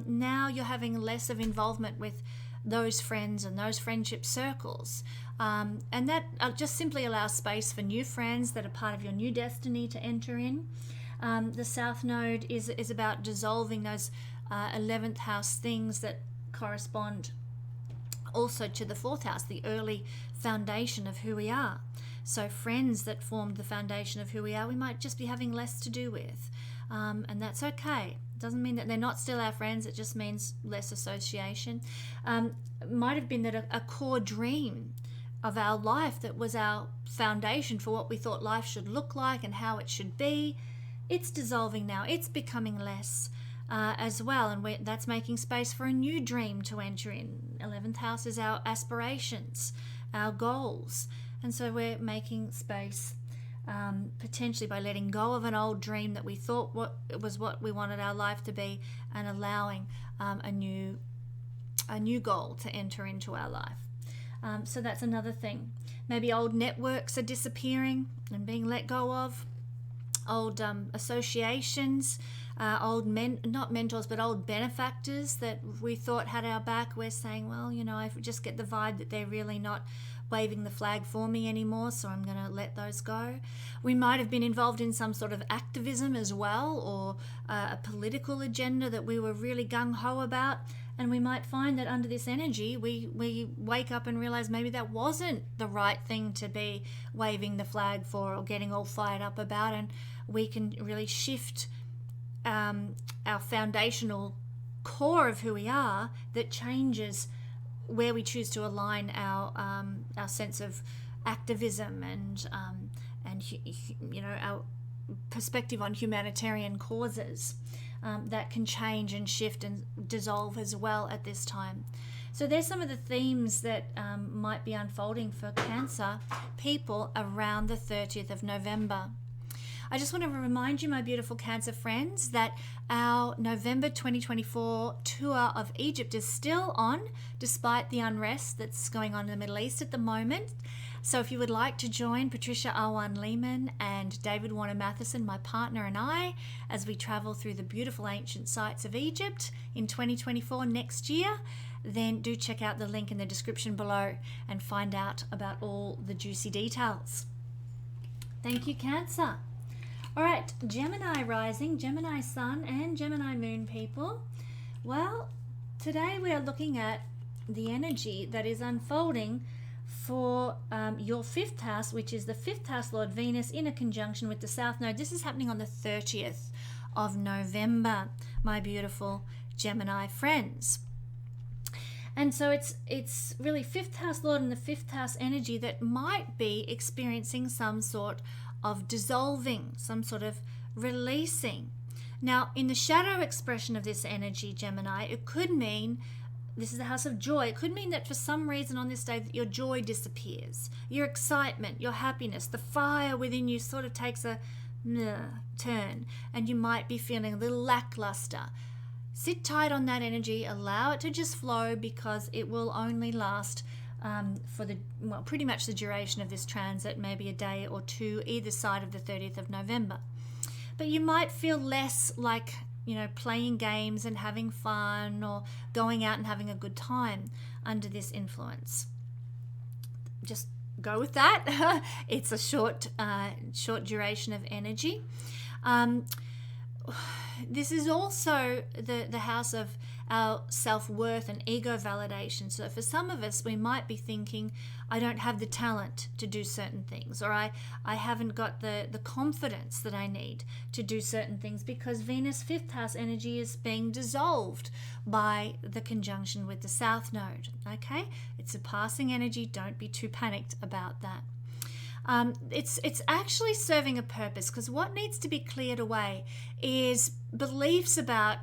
Now you're having less of involvement with those friends and those friendship circles. And that just simply allows space for new friends that are part of your new destiny to enter in. The south node is about dissolving those 11th house things that correspond also to the 4th house, the early foundation of who we are. So friends that formed the foundation of who we are, we might just be having less to do with. And that's okay. It doesn't mean that they're not still our friends. It just means less association. It might have been that a core dream of our life that was our foundation for what we thought life should look like and how it should be, it's dissolving now. It's becoming less as well, and that's making space for a new dream to enter in. 11th house is our aspirations, our goals, and so we're making space potentially by letting go of an old dream that we thought was what we wanted our life to be, and allowing a new goal to enter into our life. So that's another thing. Maybe old networks are disappearing and being let go of. Old associations, not mentors, but old benefactors that we thought had our back. We're saying, well, I just get the vibe that they're really not waving the flag for me anymore, so I'm going to let those go. We might have been involved in some sort of activism as well, or a political agenda that we were really gung-ho about, and we might find that under this energy we wake up and realize maybe that wasn't the right thing to be waving the flag for or getting all fired up about, and we can really shift our foundational core of who we are that changes where we choose to align our sense of activism and our perspective on humanitarian causes. That can change and shift and dissolve as well at this time. So there's some of the themes that might be unfolding for Cancer people around the 30th of November. I just want to remind you, my beautiful Cancer friends, that our November 2024 tour of Egypt is still on, despite the unrest that's going on in the Middle East at the moment. So if you would like to join Patricia Awyan Lehman and David Warner Mathisen, my partner, and I, as we travel through the beautiful ancient sites of Egypt in 2024 next year, then do check out the link in the description below and find out about all the juicy details. Thank you, Cancer. All right, Gemini rising, Gemini sun, and Gemini moon people. Well, today we are looking at the energy that is unfolding for your fifth house, which is the fifth house Lord Venus in a conjunction with the South Node. This is happening on the 30th of November, my beautiful Gemini friends. And so it's really fifth house Lord and the fifth house energy that might be experiencing some sort of dissolving, some sort of releasing. Now, in the shadow expression of this energy, Gemini, it could mean, this is the house of joy, it could mean that for some reason on this day that your joy disappears, your excitement, your happiness, the fire within you sort of takes a turn, and you might be feeling a little lackluster. Sit tight on that energy, allow it to just flow, because it will only last for pretty much the duration of this transit, maybe a day or two either side of the 30th of November. But you might feel less like, playing games and having fun or going out and having a good time under this influence. Just go with that. It's a short duration of energy. This is also the house of our self-worth and ego validation. So for some of us, we might be thinking, I don't have the talent to do certain things, or I haven't got the confidence that I need to do certain things, because Venus fifth house energy is being dissolved by the conjunction with the South Node. Okay? It's a passing energy. Don't be too panicked about that. It's actually serving a purpose, because what needs to be cleared away is beliefs about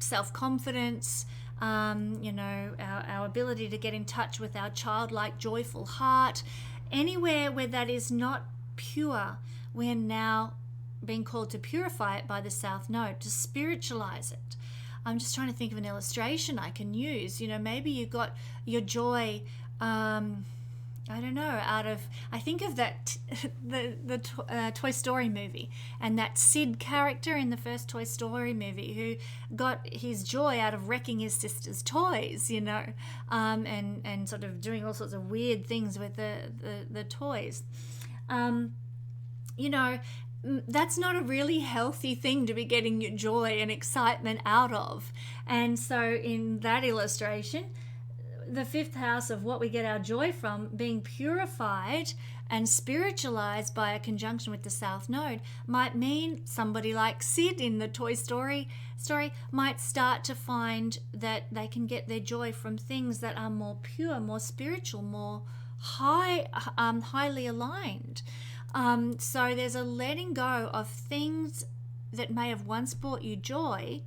self-confidence, our ability to get in touch with our childlike, joyful heart. Anywhere where that is not pure, we are now being called to purify it by the South Node, to spiritualize it. I'm just trying to think of an illustration I can use. Maybe you got your joy, I don't know, I think of that, the Toy Story movie, and that Sid character in the first Toy Story movie who got his joy out of wrecking his sister's toys, and sort of doing all sorts of weird things with the toys. That's not a really healthy thing to be getting your joy and excitement out of. And so in that illustration, the fifth house of what we get our joy from being purified and spiritualized by a conjunction with the South Node might mean somebody like Sid in the Toy Story might start to find that they can get their joy from things that are more pure, more spiritual, more highly aligned. So there's a letting go of things that may have once brought you joy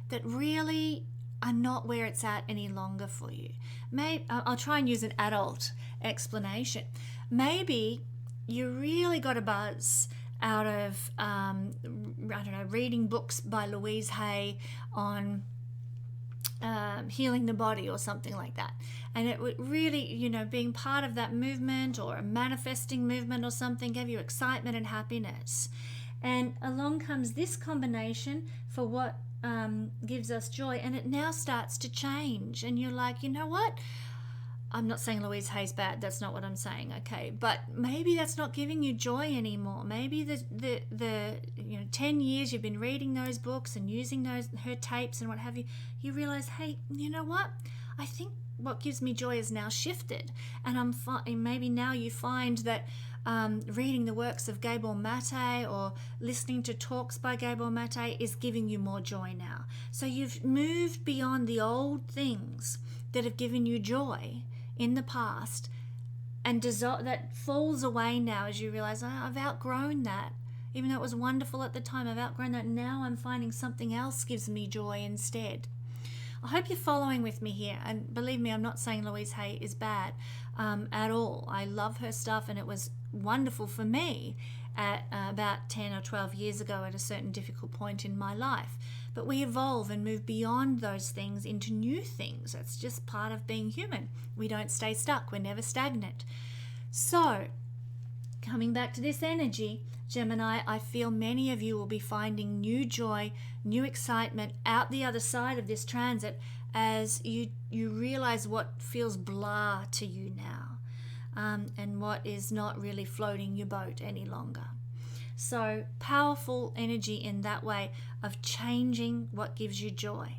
that really are not where it's at any longer for you. Maybe I'll try and use an adult explanation. Maybe you really got a buzz out of, I don't know, reading books by Louise Hay on healing the body or something like that. And it would really, you know, being part of that movement or a manifesting movement or something gave you excitement and happiness. And along comes this combination for what gives us joy, and it now starts to change. And you're like, you know what? I'm not saying Louise Hay's bad. That's not what I'm saying, okay? But maybe that's not giving you joy anymore. Maybe the 10 years you've been reading those books and using her tapes and what have you, you realize, hey, you know what? I think what gives me joy is now shifted, and maybe now you find that reading the works of Gabor Mate or listening to talks by Gabor Mate is giving you more joy now. So you've moved beyond the old things that have given you joy in the past, and that falls away now as you realize, I've outgrown that. Even though it was wonderful at the time, I've outgrown that. Now I'm finding something else gives me joy instead. I hope you're following with me here, and believe me, I'm not saying Louise Hay is bad at all. I love her stuff, and it was wonderful for me at about 10 or 12 years ago at a certain difficult point in my life. But we evolve and move beyond those things into new things. That's just part of being human. We don't stay stuck. We're never stagnant. So, coming back to this energy, Gemini, I feel many of you will be finding new joy, new excitement out the other side of this transit as you realize what feels blah to you now, and what is not really floating your boat any longer. So powerful energy in that way of changing what gives you joy.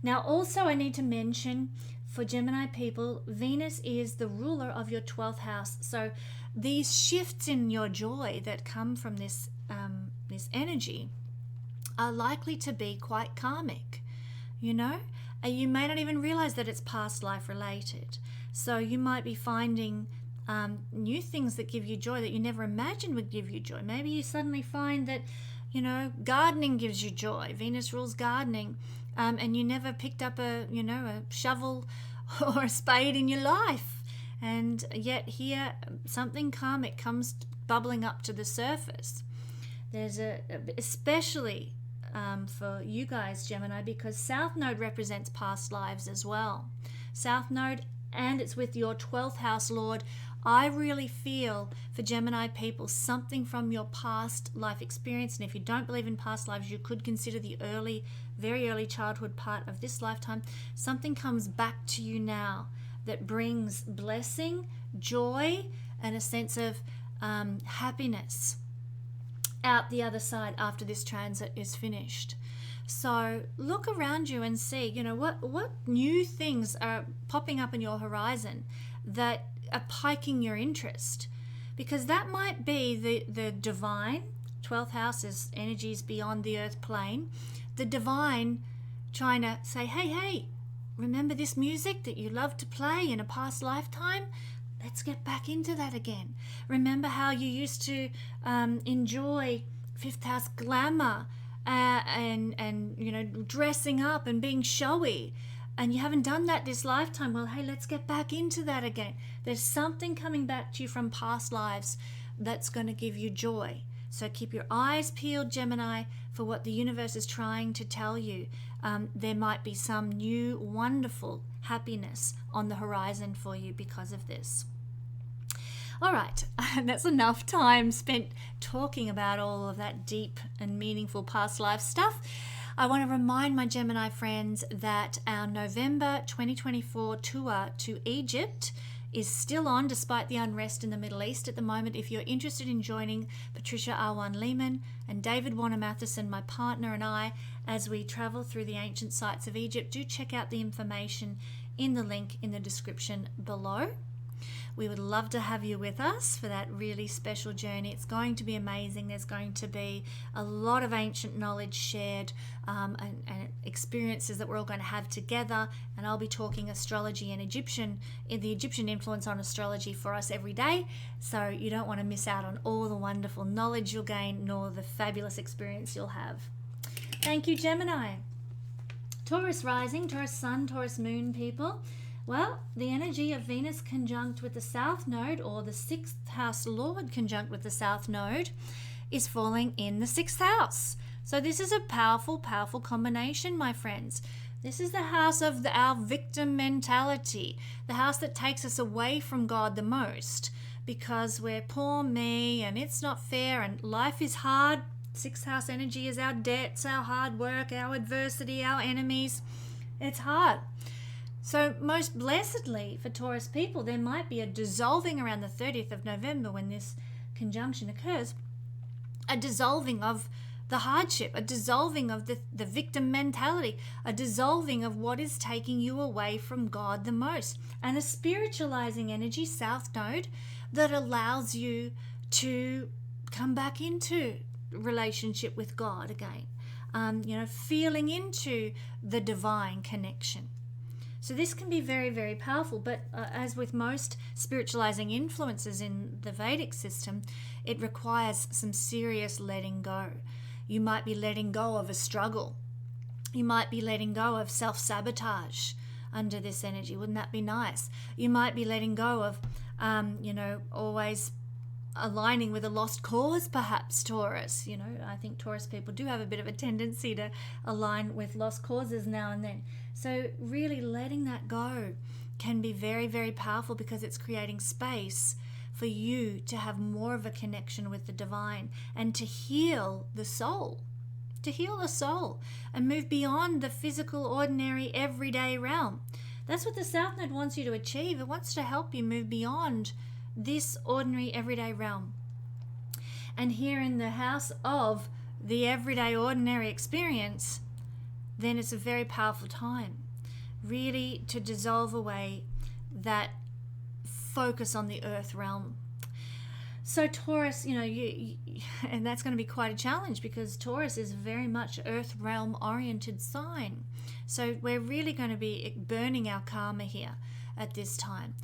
Now also I need to mention for Gemini people, Venus is the ruler of your 12th house. So these shifts in your joy that come from this energy are likely to be quite karmic, you know? You may not even realize that it's past life related. So you might be finding new things that give you joy that you never imagined would give you joy. Maybe you suddenly find that, you know, gardening gives you joy. Venus rules gardening, and you never picked up a shovel or a spade in your life. And yet here, something karmic comes bubbling up to the surface. There's especially for you guys, Gemini, because South Node represents past lives as well. South Node, and it's with your 12th house Lord. I really feel for Gemini people something from your past life experience. And if you don't believe in past lives, you could consider the very early childhood part of this lifetime. Something comes back to you now that brings blessing, joy, and a sense of happiness out the other side after this transit is finished. So look around you and see, you know, what new things are popping up in your horizon that are piquing your interest, because that might be the divine. 12th house is energies beyond the earth plane. The divine trying to say, hey, remember this music that you loved to play in a past lifetime? Let's get back into that again. Remember how you used to enjoy 5th house glamour and you know, dressing up and being showy, and you haven't done that this lifetime? Well, hey, let's get back into that again. There's something coming back to you from past lives that's going to give you joy. So keep your eyes peeled, Gemini, for what the universe is trying to tell you. There might be some new wonderful happiness on the horizon for you because of this. All right, that's enough time spent talking about all of that deep and meaningful past life stuff. I want to remind my Gemini friends that our November 2024 tour to Egypt is still on despite the unrest in the Middle East at the moment. If you're interested in joining Patricia Awyan Lehman and David Warner Mathisen, my partner, and I, as we travel through the ancient sites of Egypt, do check out the information in the link in the description below. We would love to have you with us for that really special journey. It's going to be amazing. There's going to be a lot of ancient knowledge shared and experiences that we're all going to have together. And I'll be talking astrology and the Egyptian influence on astrology for us every day. So you don't want to miss out on all the wonderful knowledge you'll gain, nor the fabulous experience you'll have. Thank you, Gemini. Taurus rising, Taurus sun, Taurus moon people. Well, the energy of Venus conjunct with the South Node, or the 6th house Lord conjunct with the South Node, is falling in the 6th house. So this is a powerful, powerful combination, my friends. This is the house of our victim mentality, the house that takes us away from God the most, because we're poor me and it's not fair and life is hard. 6th house energy is our debts, our hard work, our adversity, our enemies. It's hard. So most blessedly for Taurus people, there might be a dissolving around the 30th of November when this conjunction occurs, a dissolving of the hardship, a dissolving of the victim mentality, a dissolving of what is taking you away from God the most, and a spiritualizing energy, South Node, that allows you to come back into relationship with God again, feeling into the divine connection. So this can be very, very powerful, but as with most spiritualizing influences in the Vedic system, it requires some serious letting go. You might be letting go of a struggle. You might be letting go of self-sabotage under this energy. Wouldn't that be nice? You might be letting go of, always aligning with a lost cause, perhaps, Taurus. I think Taurus people do have a bit of a tendency to align with lost causes now and then. So really letting that go can be very, very powerful, because it's creating space for you to have more of a connection with the divine and to heal the soul, and move beyond the physical, ordinary, everyday realm. That's what the South Node wants you to achieve. It wants to help you move beyond this ordinary, everyday realm. And here in the house of the everyday, ordinary experience, then it's a very powerful time, really, to dissolve away that focus on the earth realm. So Taurus, and that's going to be quite a challenge, because Taurus is very much earth realm oriented sign. So we're really going to be burning our karma here at this time.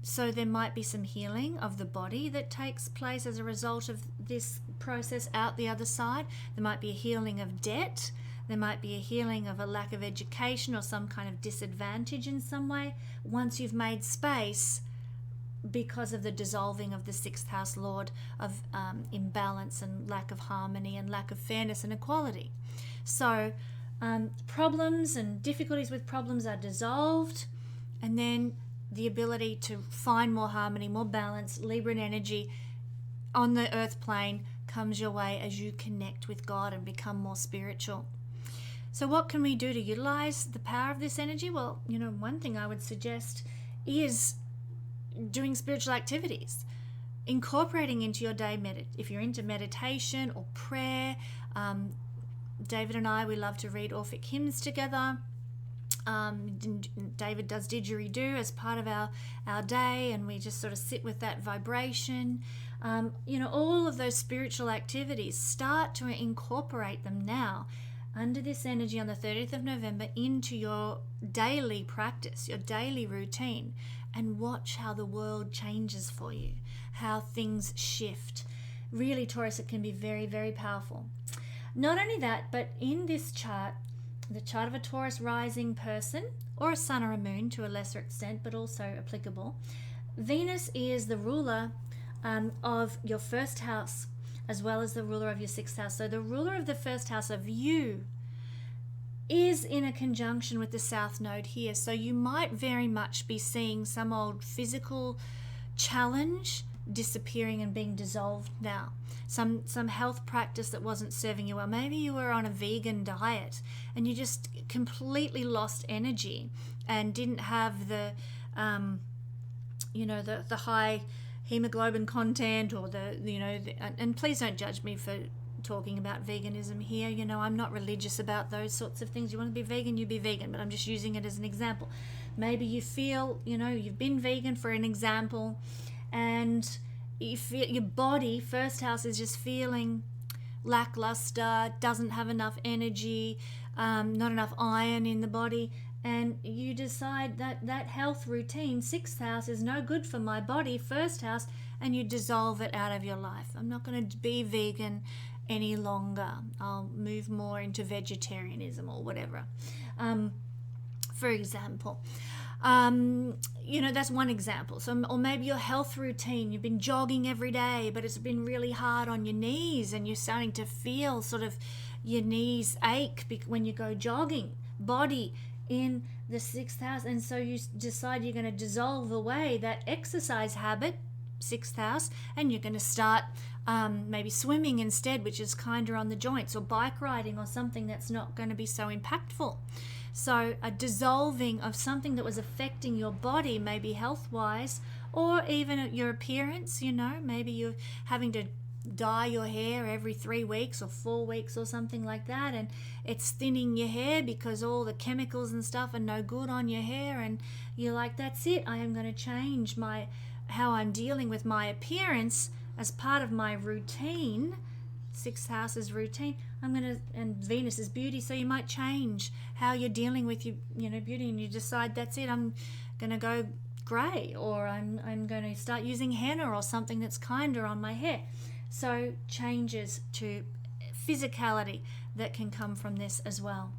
So there might be some healing of the body that takes place as a result of this process out the other side. There might be a healing of debt. There might be a healing of a lack of education or some kind of disadvantage in some way, once you've made space because of the dissolving of the 6th house Lord of imbalance and lack of harmony and lack of fairness and equality. So problems and difficulties with problems are dissolved, and then the ability to find more harmony, more balance, Libran energy on the earth plane comes your way as you connect with God and become more spiritual. So what can we do to utilize the power of this energy? Well, one thing I would suggest is doing spiritual activities, incorporating into your day, if you're into meditation or prayer. David and I, we love to read Orphic hymns together. David does didgeridoo as part of our day, and we just sort of sit with that vibration. All of those spiritual activities, start to incorporate them now under this energy on the 30th of November into your daily practice, your daily routine, and watch how the world changes for you, how things shift. Really, Taurus, it can be very, very powerful. Not only that, but in this chart, the chart of a Taurus rising person, or a sun or a moon to a lesser extent, but also applicable, Venus is the ruler of your first house, as well as the ruler of your 6th house. So the ruler of the first house of you is in a conjunction with the South Node here. So you might very much be seeing some old physical challenge disappearing and being dissolved now. Some health practice that wasn't serving you well. Maybe you were on a vegan diet and you just completely lost energy and didn't have the high hemoglobin content, or and please don't judge me for talking about veganism here. I'm not religious about those sorts of things. You want to be vegan, you be vegan, but I'm just using it as an example. Maybe you feel, you've been vegan for an example, and you feel your body, first house, is just feeling lackluster, doesn't have enough energy, not enough iron in the body, and you decide that health routine, 6th house, is no good for my body, first house, and you dissolve it out of your life. I'm not going to be vegan any longer. I'll move more into vegetarianism or whatever, for example. That's one example. So, or maybe your health routine, you've been jogging every day, but it's been really hard on your knees, and you're starting to feel sort of your knees ache when you go jogging. Body in the 6th house, and so you decide you're going to dissolve away that exercise habit, 6th house, and you're going to start maybe swimming instead, which is kinder on the joints, or bike riding, or something that's not going to be so impactful. So a dissolving of something that was affecting your body, maybe health-wise, or even your appearance. Maybe you're having to dye your hair every 3 weeks or 4 weeks or something like that, and it's thinning your hair because all the chemicals and stuff are no good on your hair, and you're like, that's it, I am going to change how I'm dealing with my appearance as part of my routine. 6th house is routine. And Venus is beauty, so you might change how you're dealing with your beauty, and you decide, that's it, I'm going to go grey, or I'm going to start using henna or something that's kinder on my hair. So changes to physicality that can come from this as well.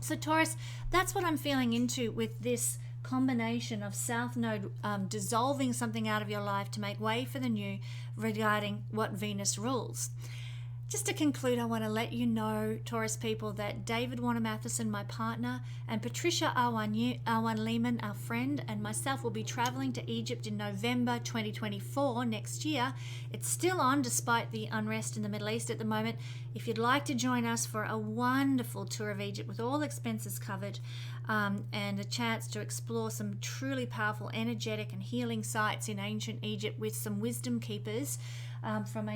So Taurus, that's what I'm feeling into with this combination of South Node dissolving something out of your life to make way for the new regarding what Venus rules. Just to conclude, I want to let you know, Taurus people, that David Warner Mathisen, my partner, and Patricia Awyan Lehman, our friend, and myself will be traveling to Egypt in November 2024, next year. It's still on despite the unrest in the Middle East at the moment. If you'd like to join us for a wonderful tour of Egypt with all expenses covered, and a chance to explore some truly powerful, energetic and healing sites in ancient Egypt with some wisdom keepers, from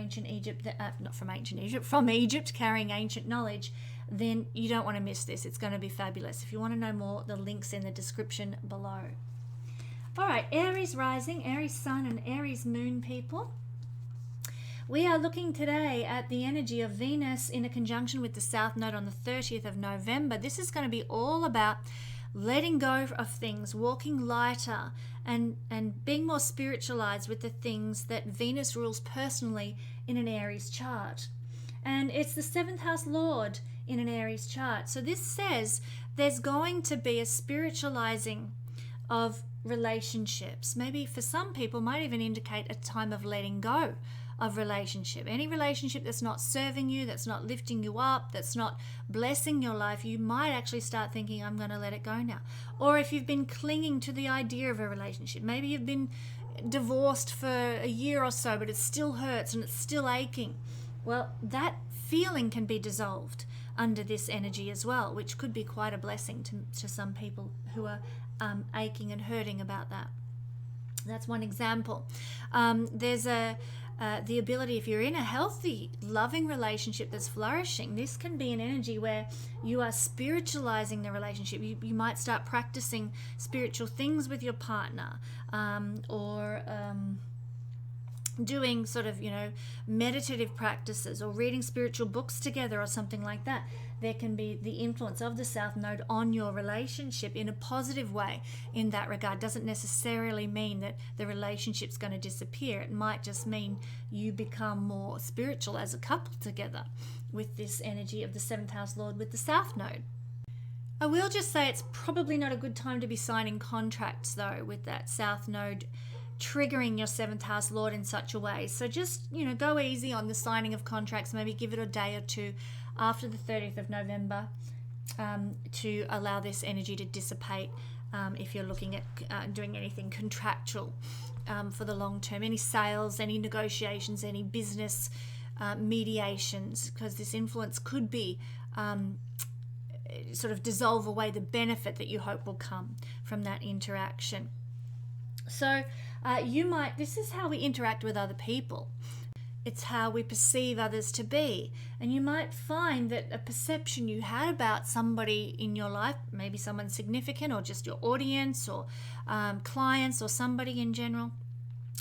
Egypt, carrying ancient knowledge, then you don't want to miss this. It's going to be fabulous. If you want to know more, the link's in the description below. All right, Aries rising, Aries sun and Aries moon people. We are looking today at the energy of Venus in a conjunction with the South Node on the 30th of November. This is going to be all about letting go of things, walking lighter, and being more spiritualized with the things that Venus rules personally in an Aries chart. And it's the 7th house lord in an Aries chart. So this says there's going to be a spiritualizing of relationships. Maybe for some people might even indicate a time of letting go of relationship. Any relationship that's not serving you, that's not lifting you up, that's not blessing your life, you might actually start thinking, I'm going to let it go now. Or if you've been clinging to the idea of a relationship, maybe you've been divorced for a year or so, but it still hurts and it's still aching. Well, that feeling can be dissolved under this energy as well, which could be quite a blessing to some people who are aching and hurting about that. That's one example. There's the ability, if you're in a healthy, loving relationship that's flourishing, this can be an energy where you are spiritualizing the relationship. You might start practicing spiritual things with your partner, or doing sort of, meditative practices, or reading spiritual books together or something like that. There can be the influence of the South Node on your relationship in a positive way in that regard. Doesn't necessarily mean that the relationship's going to disappear. It might just mean you become more spiritual as a couple together with this energy of the 7th house lord with the South Node. I will just say it's probably not a good time to be signing contracts, though, with that South Node triggering your 7th house lord in such a way. So just, go easy on the signing of contracts. Maybe give it a day or two after the 30th of November to allow this energy to dissipate, if you're looking at doing anything contractual for the long term. Any sales, any negotiations, any business mediations, because this influence could be sort of dissolve away the benefit that you hope will come from that interaction. So this is how we interact with other people. It's how we perceive others to be. And you might find that a perception you had about somebody in your life, maybe someone significant or just your audience or clients or somebody in general,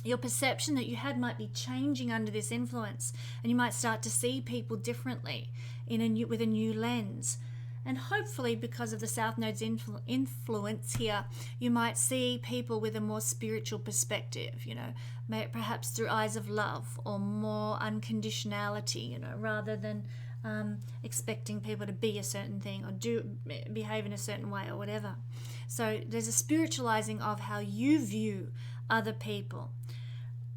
your perception that you had might be changing under this influence, and you might start to see people differently with a new lens. And hopefully, because of the South Node's influence here, you might see people with a more spiritual perspective, perhaps through eyes of love or more unconditionality, rather than expecting people to be a certain thing or behave in a certain way or whatever. So there's a spiritualizing of how you view other people,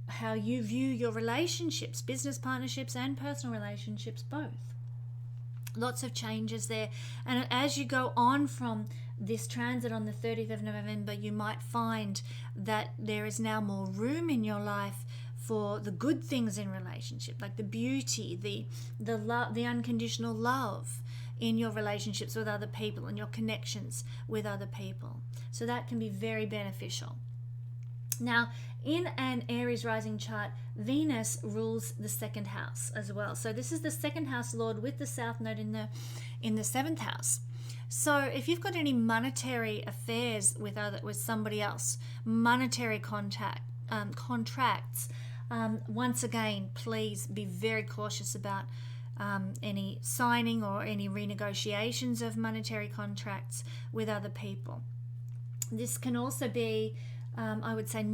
how you view your relationships, business partnerships and personal relationships, both. Lots of changes there. And as you go on from this transit on the 30th of November, you might find that there is now more room in your life for the good things in relationship, like the beauty, the love, the unconditional love in your relationships with other people and your connections with other people. So that can be very beneficial. Now, in an Aries rising chart, Venus rules the second house as well. So this is the second house lord with the south node in the seventh house. So if you've got any monetary affairs with somebody else, monetary contracts, once again, please be very cautious about any signing or any renegotiations of monetary contracts with other people. This can also be, I would say,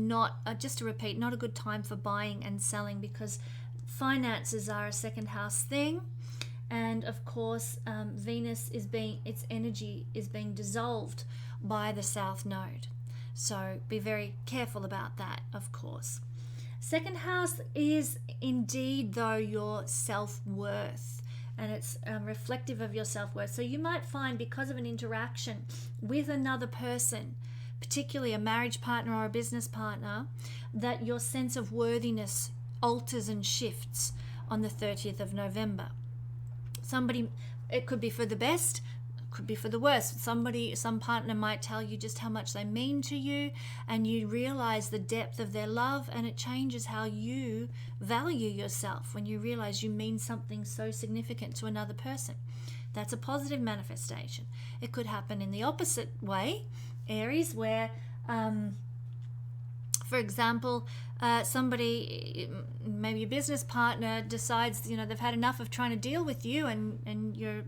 just to repeat, not a good time for buying and selling, because finances are a second house thing. And of course, Venus its energy is being dissolved by the south node. So be very careful about that, of course. Second house is indeed, though, your self-worth, and it's reflective of your self-worth. So you might find, because of an interaction with another person, particularly a marriage partner or a business partner, that your sense of worthiness alters and shifts on the 30th of November. It could be for the best, could be for the worst. Some partner might tell you just how much they mean to you, and you realize the depth of their love, and it changes how you value yourself when you realize you mean something so significant to another person. That's a positive manifestation. It could happen in the opposite way, Aries, where for example, somebody, maybe a business partner, decides they've had enough of trying to deal with you, and you're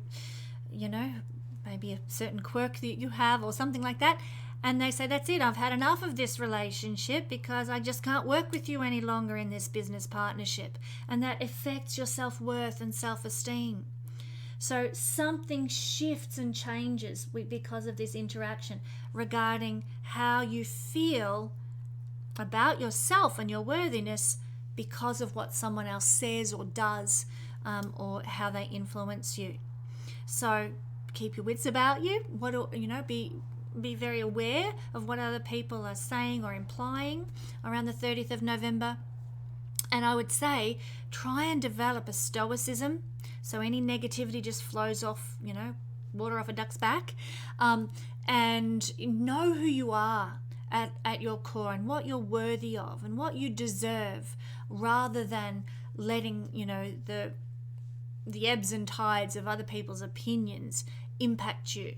maybe a certain quirk that you have or something like that, and they say, that's it, I've had enough of this relationship because I just can't work with you any longer in this business partnership, and that affects your self-worth and self-esteem. So something shifts and changes because of this interaction regarding how you feel about yourself and your worthiness because of what someone else says or does, or how they influence you. So keep your wits about you. Be very aware of what other people are saying or implying around the 30th of November. And I would say, try and develop a stoicism, so any negativity just flows off, water off a duck's back, and know who you are at your core and what you're worthy of and what you deserve, rather than letting the ebbs and tides of other people's opinions impact you.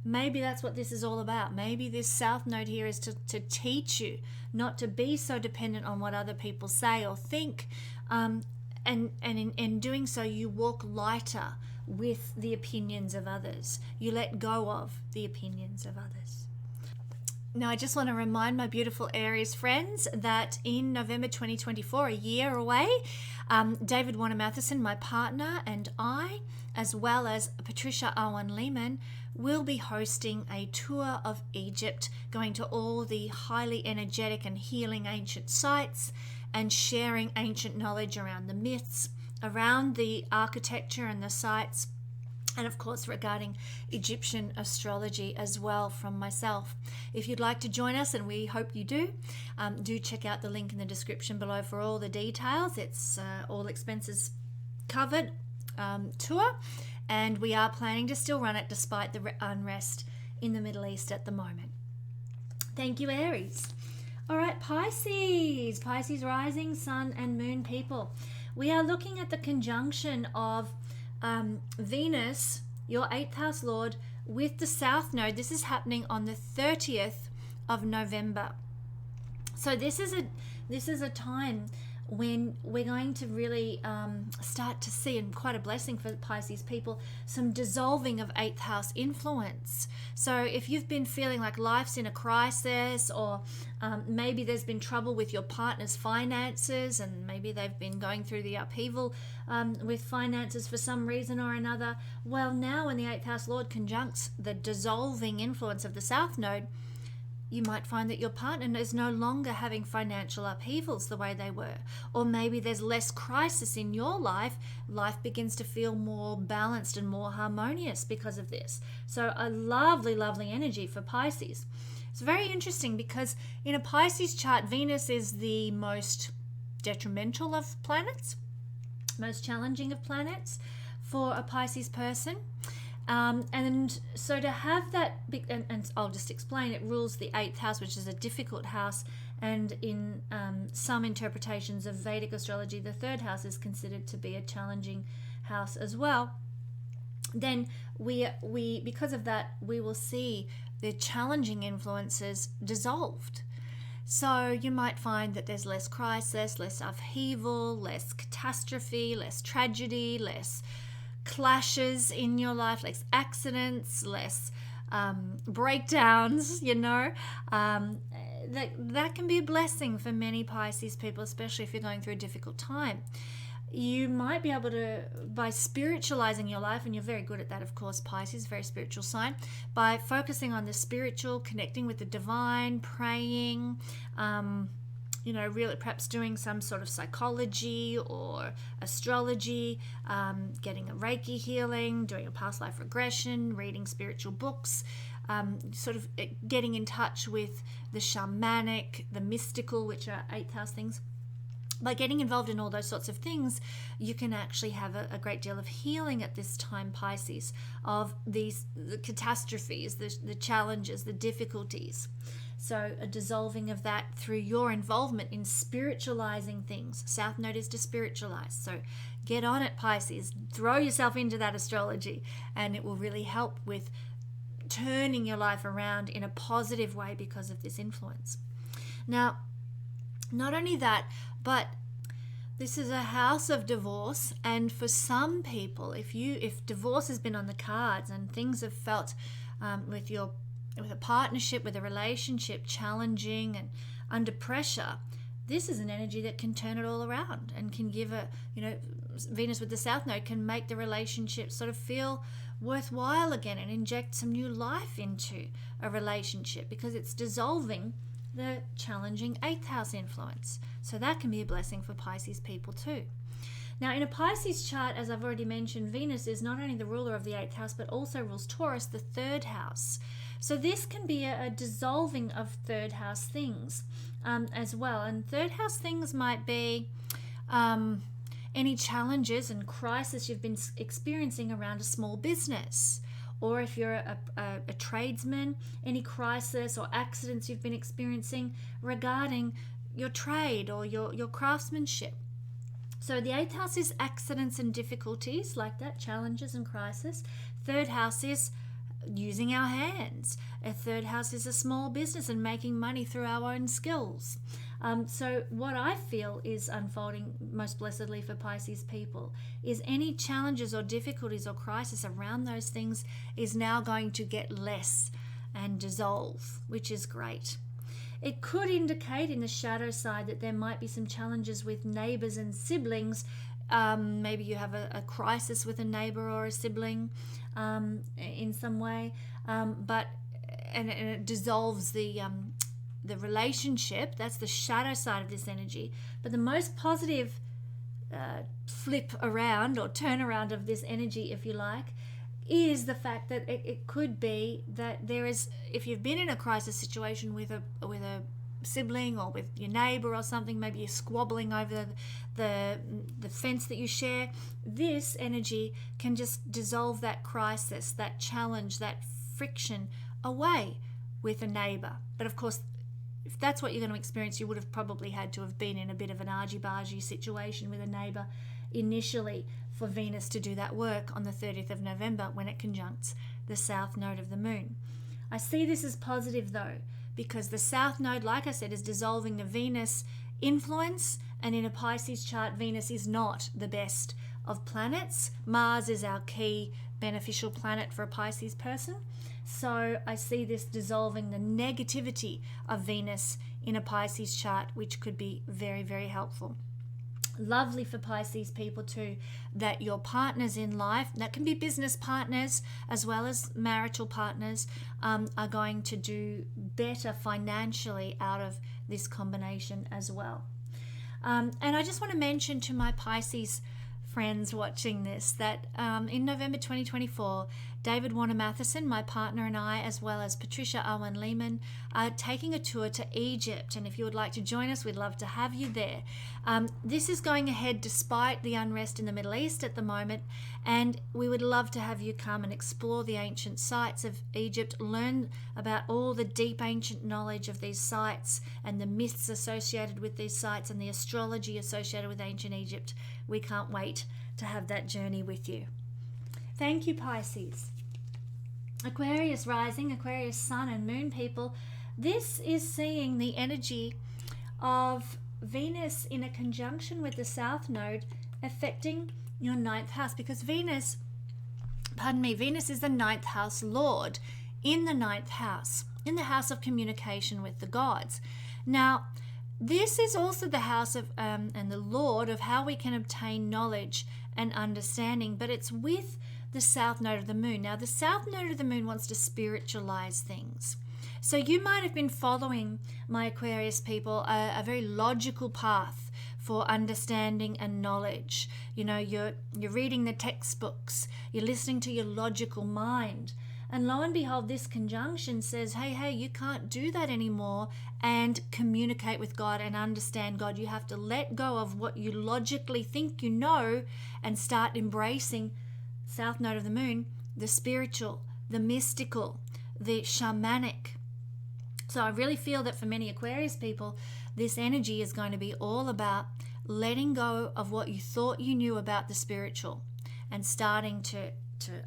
Maybe that's what this is all about. Maybe this south node here is to teach you not to be so dependent on what other people say or think, and in doing so, you walk lighter with the opinions of others. You let go of the opinions of others. Now, I just want to remind my beautiful Aries friends that in November 2024, a year away, David Warner Mathisen, my partner, and I, as well as Patricia Awyan Lehman, will be hosting a tour of Egypt, going to all the highly energetic and healing ancient sites and sharing ancient knowledge around the myths, around the architecture and the sites, and of course regarding Egyptian astrology as well from myself. If you'd like to join us, and we hope you do check out the link in the description below for all the details. It's all expenses covered tour, and we are planning to still run it despite the unrest in the Middle East at the moment. Thank you, Aries. All right, Pisces rising, sun and moon people. We are looking at the conjunction of Venus, your 8th house lord, with the south node. This is happening on the 30th of November. So this is a time when we're going to really start to see, and quite a blessing for Pisces people, some dissolving of 8th house influence. So if you've been feeling like life's in a crisis, or maybe there's been trouble with your partner's finances, and maybe they've been going through the upheaval with finances for some reason or another, well, now when the 8th house Lord conjuncts the dissolving influence of the South Node, you might find that your partner is no longer having financial upheavals the way they were. Or maybe there's less crisis in your life. Life begins to feel more balanced and more harmonious because of this. So a lovely, lovely energy for Pisces. It's very interesting because in a Pisces chart, Venus is the most detrimental of planets, most challenging of planets for a Pisces person. And so to have that, and I'll just explain, it rules the 8th house, which is a difficult house, and in some interpretations of Vedic astrology, the 3rd house is considered to be a challenging house as well. Then we because of that, we will see the challenging influences dissolved. So you might find that there's less crisis, less upheaval, less catastrophe, less tragedy, less clashes in your life, less accidents, less breakdowns, that can be a blessing for many Pisces people, especially if you're going through a difficult time. You might be able to, by spiritualizing your life, and you're very good at that, of course, Pisces, very spiritual sign, by focusing on the spiritual, connecting with the divine, praying, really perhaps doing some sort of psychology or astrology, getting a Reiki healing, doing a past life regression, reading spiritual books, sort of getting in touch with the shamanic, the mystical, which are 8th house things. By getting involved in all those sorts of things, you can actually have a great deal of healing at this time, Pisces, of the catastrophes, the challenges, the difficulties. So a dissolving of that through your involvement in spiritualizing things. South Node is to spiritualize. So get on it, Pisces. Throw yourself into that astrology, and it will really help with turning your life around in a positive way because of this influence. Now, not only that, but this is a house of divorce, and for some people, if divorce has been on the cards and things have felt with a partnership, with a relationship challenging and under pressure, this is an energy that can turn it all around and can give Venus with the South Node can make the relationship sort of feel worthwhile again and inject some new life into a relationship because it's dissolving the challenging 8th house influence. So that can be a blessing for Pisces people too. Now, in a Pisces chart, as I've already mentioned, Venus is not only the ruler of the 8th house, but also rules Taurus, the 3rd house. So this can be a dissolving of 3rd house things as well. And 3rd house things might be any challenges and crisis you've been experiencing around a small business. Or if you're a tradesman, any crisis or accidents you've been experiencing regarding your trade or your craftsmanship. So the 8th house is accidents and difficulties like that, challenges and crisis. 3rd house is using our hands. A 3rd house is a small business and making money through our own skills. So what I feel is unfolding most blessedly for Pisces people is any challenges or difficulties or crisis around those things is now going to get less and dissolve, which is great. It could indicate in the shadow side that there might be some challenges with neighbors and siblings. Maybe you have a crisis with a neighbor or a sibling in some way, but it dissolves the relationship. That's the shadow side of this energy. But the most positive flip around or turn around of this energy, if you like, is the fact that it could be that there is, if you've been in a crisis situation with a sibling or with your neighbor or something, maybe you're squabbling over the fence that you share, this energy can just dissolve that crisis, that challenge, that friction away with a neighbor. But of course, if that's what you're going to experience, you would have probably had to have been in a bit of an argy-bargy situation with a neighbor initially for Venus to do that work on the 30th of November when it conjuncts the South Node of the Moon. I see this as positive though, because the South Node, like I said, is dissolving the Venus influence. And in a Pisces chart, Venus is not the best of planets. Mars is our key beneficial planet for a Pisces person. So I see this dissolving the negativity of Venus in a Pisces chart, which could be very, very helpful. Lovely for Pisces people too, that your partners in life, that can be business partners as well as marital partners, are going to do better financially out of this combination as well. And I just want to mention to my Pisces friends watching this that in November 2024, David Warner Mathisen, my partner, and I, as well as Patricia Awyan Lehman, are taking a tour to Egypt. And if you would like to join us, we'd love to have you there. This is going ahead despite the unrest in the Middle East at the moment, and we would love to have you come and explore the ancient sites of Egypt, learn about all the deep ancient knowledge of these sites and the myths associated with these sites and the astrology associated with ancient Egypt. We can't wait to have that journey with you. Thank you, Pisces. Aquarius rising, Aquarius sun and moon people. This is seeing the energy of Venus in a conjunction with the South Node affecting your 9th house, because Venus is the 9th house lord in the 9th house, in the house of communication with the gods. Now, this is also the house of and the lord of how we can obtain knowledge and understanding, but it's with the South Node of the moon. Now, the South Node of the moon wants to spiritualize things. So you might have been following, my Aquarius people, a very logical path for understanding and knowledge. You know, you're reading the textbooks, you're listening to your logical mind. And lo and behold, this conjunction says, hey, you can't do that anymore and communicate with God and understand God. You have to let go of what you logically think you know and start embracing, South Node of the moon, the spiritual, the mystical, the shamanic. So I really feel that for many Aquarius people, this energy is going to be all about letting go of what you thought you knew about the spiritual and starting to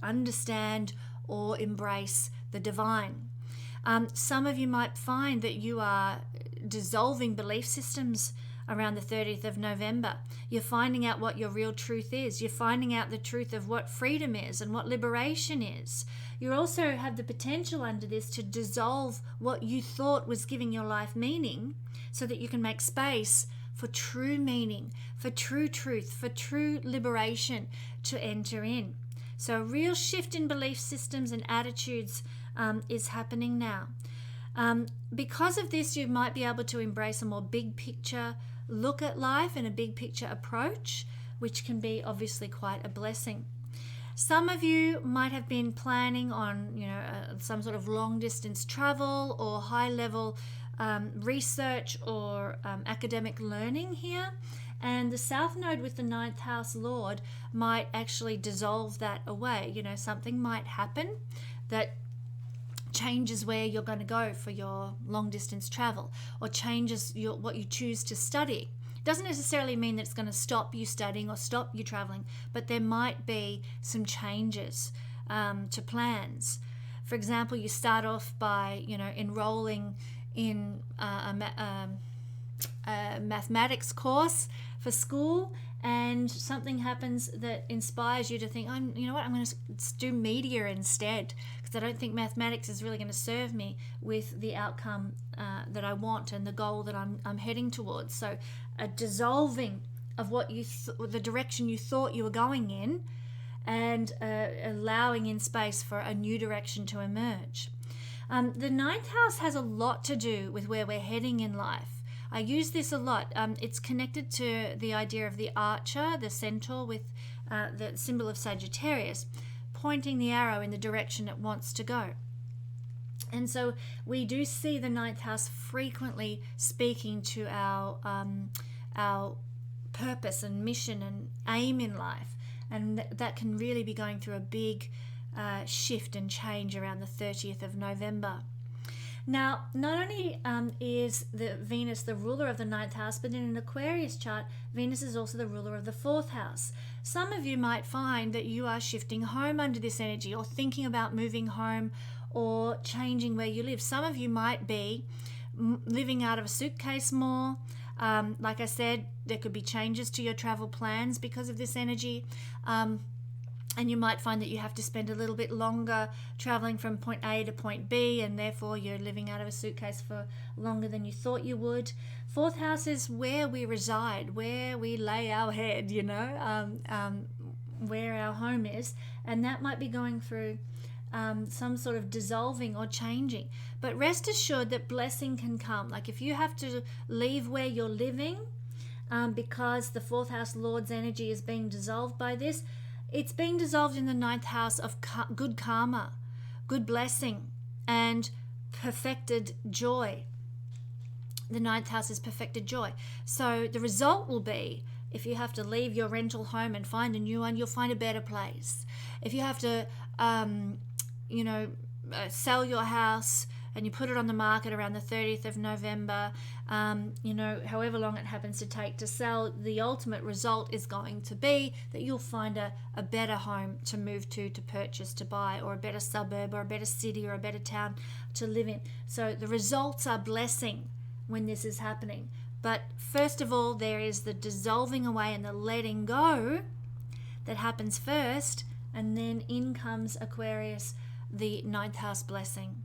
understand or embrace the divine. Some of you might find that you are dissolving belief systems around the 30th of November. You're finding out what your real truth is. You're finding out the truth of what freedom is and what liberation is. You also have the potential under this to dissolve what you thought was giving your life meaning so that you can make space for true meaning, for true truth, for true liberation to enter in. So a real shift in belief systems and attitudes is happening now. Because of this, you might be able to embrace a more big picture look at life and a big picture approach, which can be obviously quite a blessing. Some of you might have been planning on, some sort of long distance travel or high level research or academic learning here. And the South Node with the 9th house Lord might actually dissolve that away. Something might happen that changes where you're going to go for your long distance travel or changes what you choose to study. It doesn't necessarily mean that it's going to stop you studying or stop you traveling, but there might be some changes to plans. For example, you start off by enrolling in a mathematics course for school, and something happens that inspires you to think, I'm going to do media instead, because I don't think mathematics is really going to serve me with the outcome that I want and the goal that I'm heading towards. So a dissolving of what the direction you thought you were going in, and allowing in space for a new direction to emerge. The 9th house has a lot to do with where we're heading in life. I use this a lot. It's connected to the idea of the archer, the centaur with the symbol of Sagittarius, pointing the arrow in the direction it wants to go. And so we do see the 9th house frequently speaking to our purpose and mission and aim in life. And that can really be going through a big shift and change around the 30th of November. Now, not only is the Venus the ruler of the 9th house, but in an Aquarius chart, Venus is also the ruler of the 4th house. Some of you might find that you are shifting home under this energy, or thinking about moving home or changing where you live. Some of you might be living out of a suitcase more, Like I said, there could be changes to your travel plans because of this energy. And you might find that you have to spend a little bit longer traveling from point A to point B, and therefore you're living out of a suitcase for longer than you thought you would. Fourth house is where we reside, where we lay our head, where our home is, and that might be going through some sort of dissolving or changing. But rest assured that blessing can come. Like if you have to leave where you're living because the fourth house Lord's energy is being dissolved by this, it's being dissolved in the ninth house of good karma, good blessing, and perfected joy. The ninth house is perfected joy. So the result will be, if you have to leave your rental home and find a new one, you'll find a better place. If you have to, sell your house and you put it on the market around the 30th of November, however long it happens to take to sell, the ultimate result is going to be that you'll find a better home to move to purchase, to buy, or a better suburb, or a better city, or a better town to live in. So the results are blessing when this is happening. But first of all, there is the dissolving away and the letting go that happens first, and then in comes Aquarius, the ninth house blessing.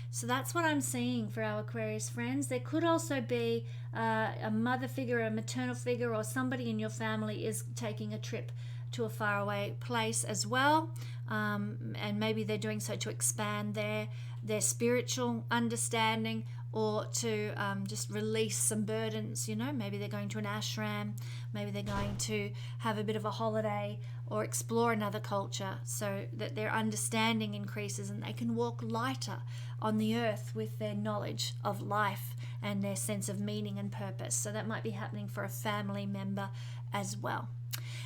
So that's what I'm seeing for our Aquarius friends. There could also be a mother figure, a maternal figure, or somebody in your family is taking a trip to a faraway place as well. And maybe they're doing so to expand their spiritual understanding, or to just release some burdens. Maybe they're going to an ashram, maybe they're going to have a bit of a holiday or explore another culture, so that their understanding increases and they can walk lighter on the earth with their knowledge of life and their sense of meaning and purpose. So that might be happening for a family member as well.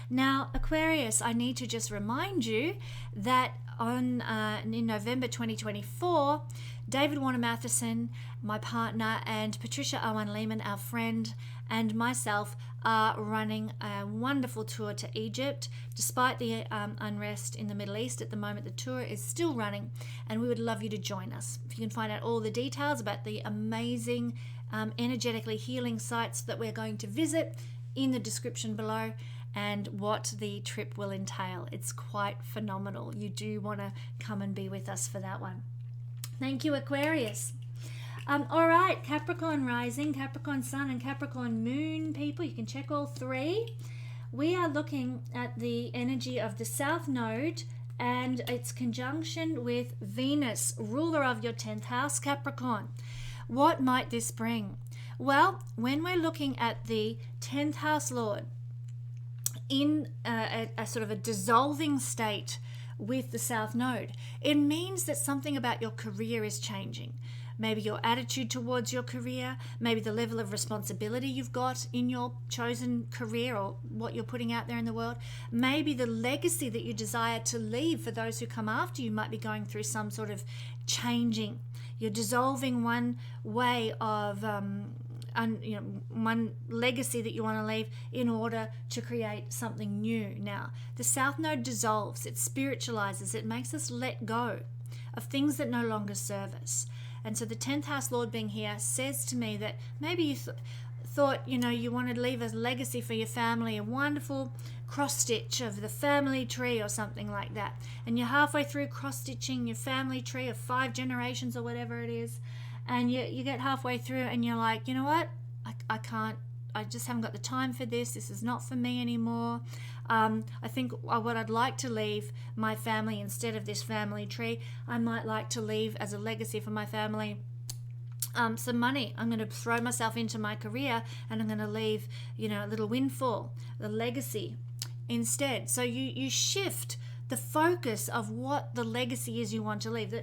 Now, Aquarius, I need to just remind you that in November 2024, David Warner Mathisen, my partner, and Patricia Awyan Lehman, our friend, and myself are running a wonderful tour to Egypt. Despite the unrest in the Middle East at the moment, the tour is still running, and we would love you to join us. You can find out all the details about the amazing energetically healing sites that we're going to visit in the description below, and what the trip will entail. It's quite phenomenal. You do want to come and be with us for that one. Thank you, Aquarius. All right, Capricorn rising, Capricorn sun, and Capricorn moon people. You can check all three. We are looking at the energy of the South Node and its conjunction with Venus, ruler of your 10th house, Capricorn. What might this bring? Well, when we're looking at the 10th house Lord in a sort of a dissolving state with the South Node, it means that something about your career is changing. Maybe your attitude towards your career, maybe the level of responsibility you've got in your chosen career or what you're putting out there in the world. Maybe the legacy that you desire to leave for those who come after you might be going through some sort of changing. You're dissolving one way of one legacy that you want to leave in order to create something new. Now, the South Node dissolves, it spiritualizes, it makes us let go of things that no longer serve us. And so the 10th house Lord being here says to me that maybe you thought, you wanted to leave a legacy for your family, a wonderful cross-stitch of the family tree or something like that. And you're halfway through cross-stitching your family tree of 5 generations or whatever it is. And you get halfway through and you're like, you know what? I can't, I just haven't got the time for this. This is not for me anymore. I think what I'd like to leave my family instead of this family tree, I might like to leave as a legacy for my family some money. I'm going to throw myself into my career and I'm going to leave, a little windfall, the legacy instead. So you shift the focus of what the legacy is you want to leave.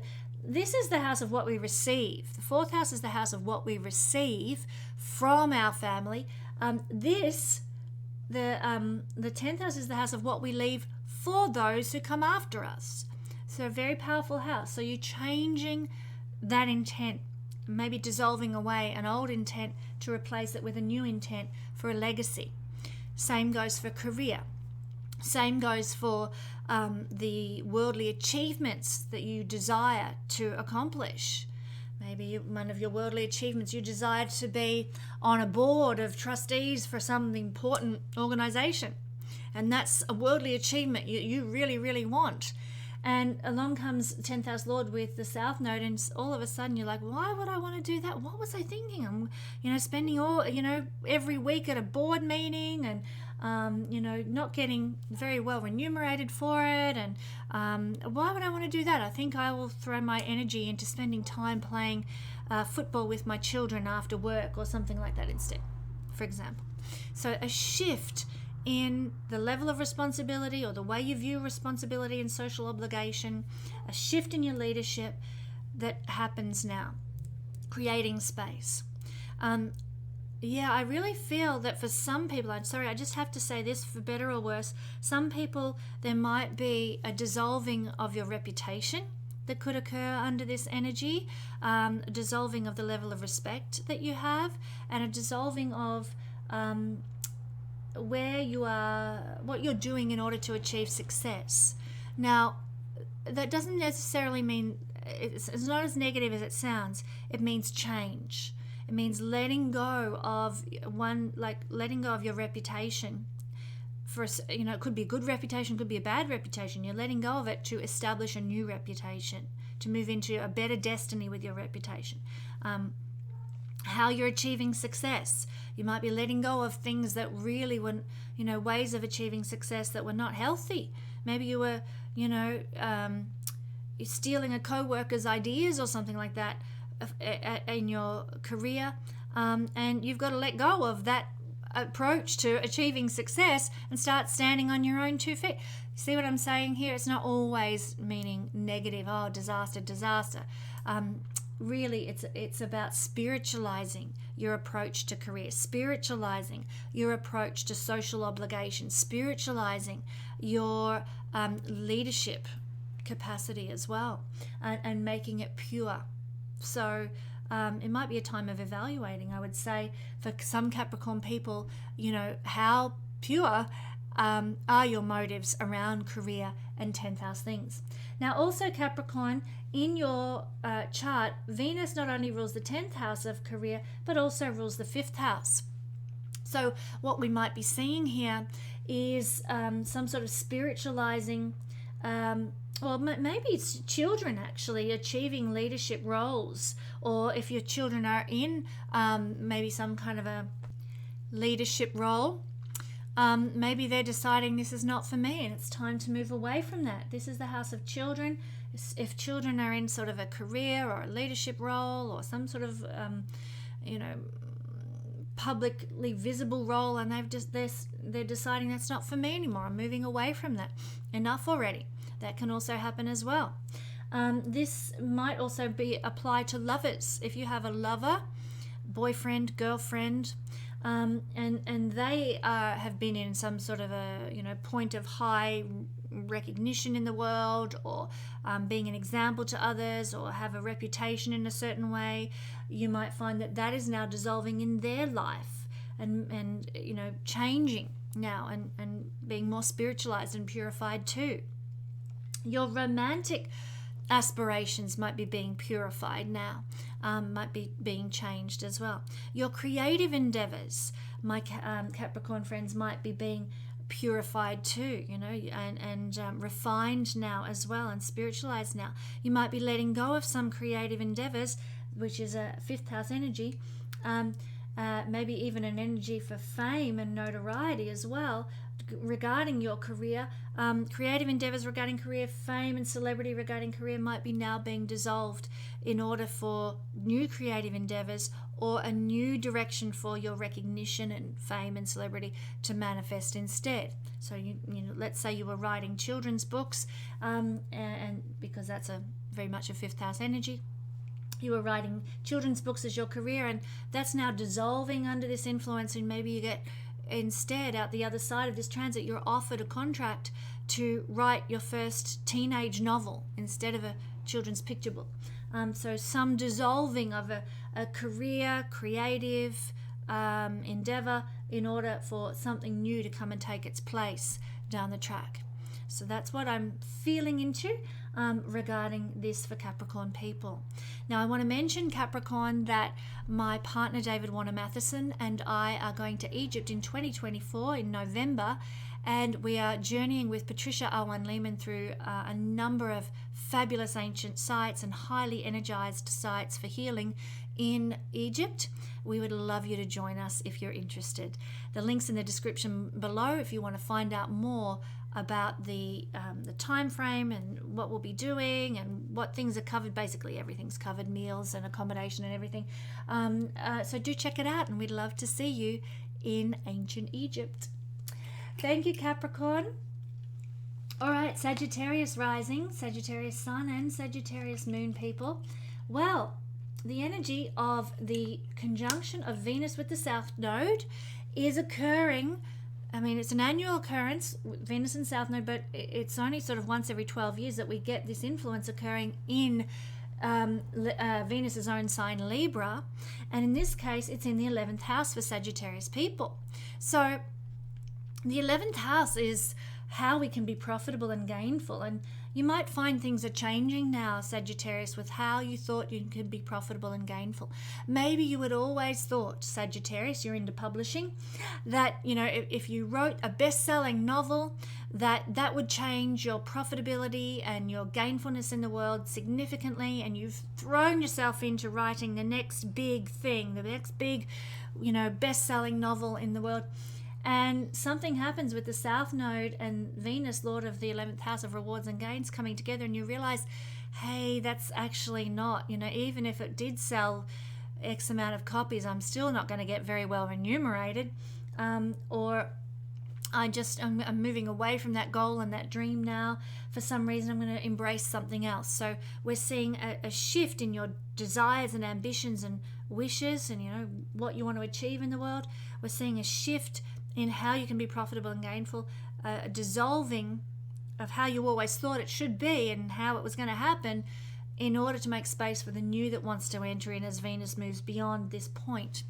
This is the house of what we receive. The 4th house is the house of what we receive from our family. The 10th house is the house of what we leave for those who come after us. So a very powerful house. So you're changing that intent, maybe dissolving away an old intent to replace it with a new intent for a legacy. Same goes for career. Same goes for the worldly achievements that you desire to accomplish. Maybe one of your worldly achievements, you desire to be on a board of trustees for some important organization. And that's a worldly achievement you really, really want. And along comes 10th house Lord with the South Node, and all of a sudden you're like, why would I want to do that? What was I thinking? I'm, spending every week at a board meeting and, not getting very well remunerated for it. And why would I want to do that? I think I will throw my energy into spending time playing football with my children after work or something like that instead, for example. So a shift in the level of responsibility or the way you view responsibility and social obligation, a shift in your leadership that happens now, creating space. I really feel that for some people, I just have to say this, for better or worse, some people, there might be a dissolving of your reputation that could occur under this energy, a dissolving of the level of respect that you have, and a dissolving of where you are, what you're doing in order to achieve success. Now, that doesn't necessarily mean, it's not as negative as it sounds. It means change. It means letting go of letting go of your reputation. It could be a good reputation, could be a bad reputation. You're letting go of it to establish a new reputation, to move into a better destiny with your reputation. How you're achieving success. You might be letting go of things that really were, ways of achieving success that were not healthy. Maybe you were, stealing a co-worker's ideas or something like that in your career. And you've got to let go of that approach to achieving success and start standing on your own 2 feet. See what I'm saying here? It's not always meaning negative, disaster. Really, it's about spiritualizing your approach to career, spiritualizing your approach to social obligation, spiritualizing your leadership capacity as well, and making it pure. So it might be a time of evaluating, I would say, for some Capricorn people, how pure are your motives around career and 10th house things. Now, also Capricorn, in your chart, Venus not only rules the 10th house of career, but also rules the 5th house. So what we might be seeing here is some sort of spiritualizing, maybe it's children actually achieving leadership roles, or if your children are in maybe some kind of a leadership role, maybe they're deciding this is not for me and it's time to move away from that. This is the house of children. If children are in sort of a career or a leadership role or some sort of, publicly visible role, and they're deciding that's not for me anymore. I'm moving away from that. Enough already. That can also happen as well. This might also be applied to lovers. If you have a lover, boyfriend, girlfriend, and they have been in some sort of a point of high recognition in the world, or being an example to others, or have a reputation in a certain way, you might find that is now dissolving in their life and changing now and being more spiritualized and purified too. Your romantic aspirations might be being purified now, might be being changed as well. Your creative endeavors, my Capricorn friends, might be being purified too, and refined now as well, and spiritualized now. You might be letting go of some creative endeavors, which is a 5th house energy, maybe even an energy for fame and notoriety as well regarding your career. Creative endeavors regarding career, fame and celebrity regarding career might be now being dissolved in order for new creative endeavors or a new direction for your recognition and fame and celebrity to manifest instead. So let's say you were writing children's books, and because that's very much a 5th house energy, you were writing children's books as your career, and that's now dissolving under this influence, and maybe you get instead out the other side of this transit, you're offered a contract to write your first teenage novel instead of a children's picture book. So some dissolving of a career, creative endeavor in order for something new to come and take its place down the track. So that's what I'm feeling into. regarding this for Capricorn people. Now, I want to mention, Capricorn, that my partner David Warner Mathisen and I are going to Egypt in 2024 in November, and we are journeying with Patricia Awyan Lehman through a number of fabulous ancient sites and highly energized sites for healing in Egypt. We would love you to join us if you're interested. The link's in the description below if you want to find out more about the time frame and what we'll be doing and what things are covered. Basically everything's covered, meals and accommodation and everything. So do check it out, and we'd love to see you in ancient Egypt. Thank you, Capricorn. All right, Sagittarius rising, Sagittarius sun and Sagittarius moon people. Well, the energy of the conjunction of Venus with the South Node is occurring. I mean, it's an annual occurrence, Venus and South Node, but it's only sort of once every 12 years that we get this influence occurring in Venus's own sign, Libra. And in this case, it's in the 11th house for Sagittarius people. So the 11th house is how we can be profitable and gainful. And you might find things are changing now, Sagittarius, with how you thought you could be profitable and gainful. Maybe you had always thought, Sagittarius, you're into publishing, that, you know, if you wrote a best-selling novel, that would change your profitability and your gainfulness in the world significantly, and you've thrown yourself into writing the next big thing, the next big, you know, best-selling novel in the world. And something happens with the South Node and Venus, Lord of the 11th house of rewards and gains, coming together, and you realize, hey, that's actually not, you know, even if it did sell X amount of copies, I'm still not going to get very well remunerated. Or I'm moving away from that goal and that dream now. For some reason, I'm going to embrace something else. So we're seeing a shift in your desires and ambitions and wishes and, you know, what you want to achieve in the world. We're seeing a shift in how you can be profitable and gainful, a dissolving of how you always thought it should be and how it was going to happen, in order to make space for the new that wants to enter in as Venus moves beyond this point.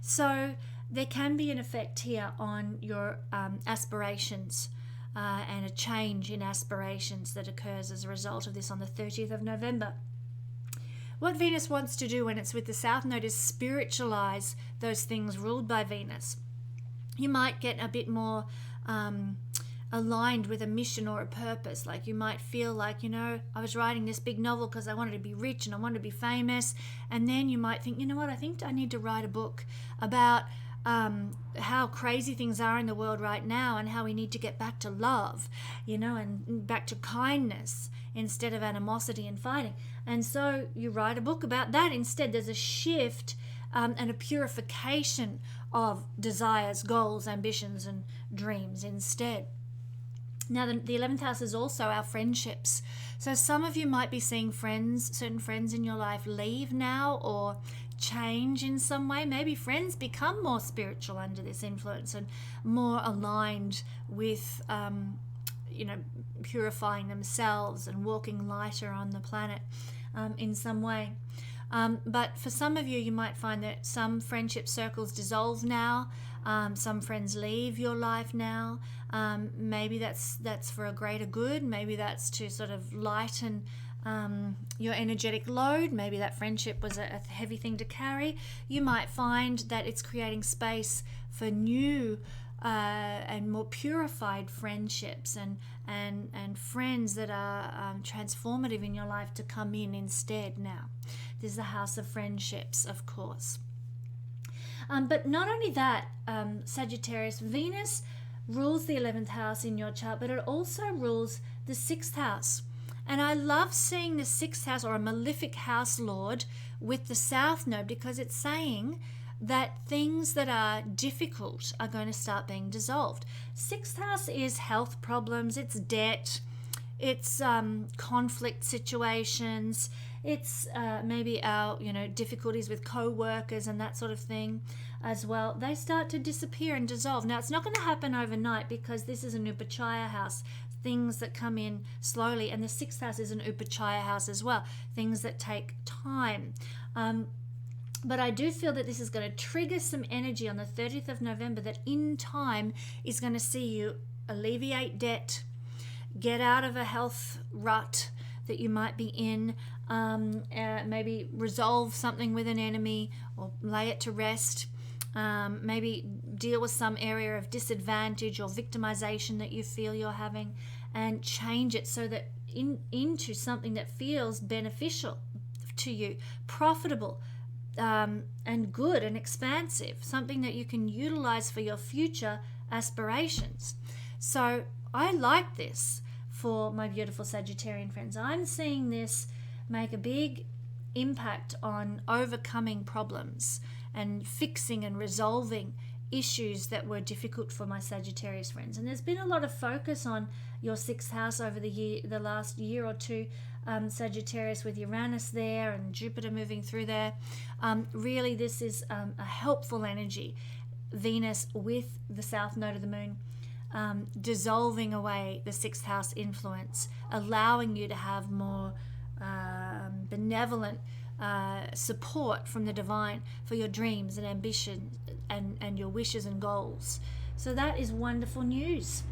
So there can be an effect here on your aspirations and a change in aspirations that occurs as a result of this on the 30th of November. What Venus wants to do when it's with the South Node is spiritualize those things ruled by Venus. You might get a bit more aligned with a mission or a purpose. Like you might feel like, you know, I was writing this big novel because I wanted to be rich and I wanted to be famous. And then you might think, you know what, I think I need to write a book about how crazy things are in the world right now and how we need to get back to love, you know, and back to kindness instead of animosity and fighting. And so you write a book about that instead. There's a shift and a purification of desires, goals, ambitions, and dreams instead. Now, the 11th house is also our friendships. So some of you might be seeing certain friends in your life leave now or change in some way. Maybe friends become more spiritual under this influence and more aligned with, you know, purifying themselves and walking lighter on the planet in some way. But for some of you, you might find that some friendship circles dissolve now. Some friends leave your life now. Maybe that's for a greater good. Maybe that's to sort of lighten your energetic load. Maybe that friendship was a heavy thing to carry. You might find that it's creating space for new and more purified friendships and friends that are transformative in your life to come in instead now. This is the house of friendships, of course. But not only that, Sagittarius, Venus rules the 11th house in your chart, but it also rules the 6th house. And I love seeing the 6th house, or a malefic house lord, with the South Node, because it's saying that things that are difficult are going to start being dissolved. 6th house is health problems, it's debt, it's conflict situations, it's maybe our, you know, difficulties with co-workers and that sort of thing as well. They start to disappear and dissolve. Now, it's not going to happen overnight because this is an Upachaya house, things that come in slowly, and the 6th house is an Upachaya house as well, things that take time. But I do feel that this is going to trigger some energy on the 30th of November that in time is going to see you alleviate debt, get out of a health rut, that you might be in, maybe resolve something with an enemy or lay it to rest. Maybe deal with some area of disadvantage or victimization that you feel you're having, and change it so that into something that feels beneficial to you, profitable, and good and expansive, something that you can utilize for your future aspirations. So I like this for my beautiful Sagittarian friends. I'm seeing this make a big impact on overcoming problems and fixing and resolving issues that were difficult for my Sagittarius friends. And there's been a lot of focus on your sixth house over the last year or two, Sagittarius, with Uranus there and Jupiter moving through there. Really, this is a helpful energy. Venus with the south node of the moon, dissolving away the sixth house influence, allowing you to have more benevolent support from the divine for your dreams and ambitions and your wishes and goals. So that is wonderful news.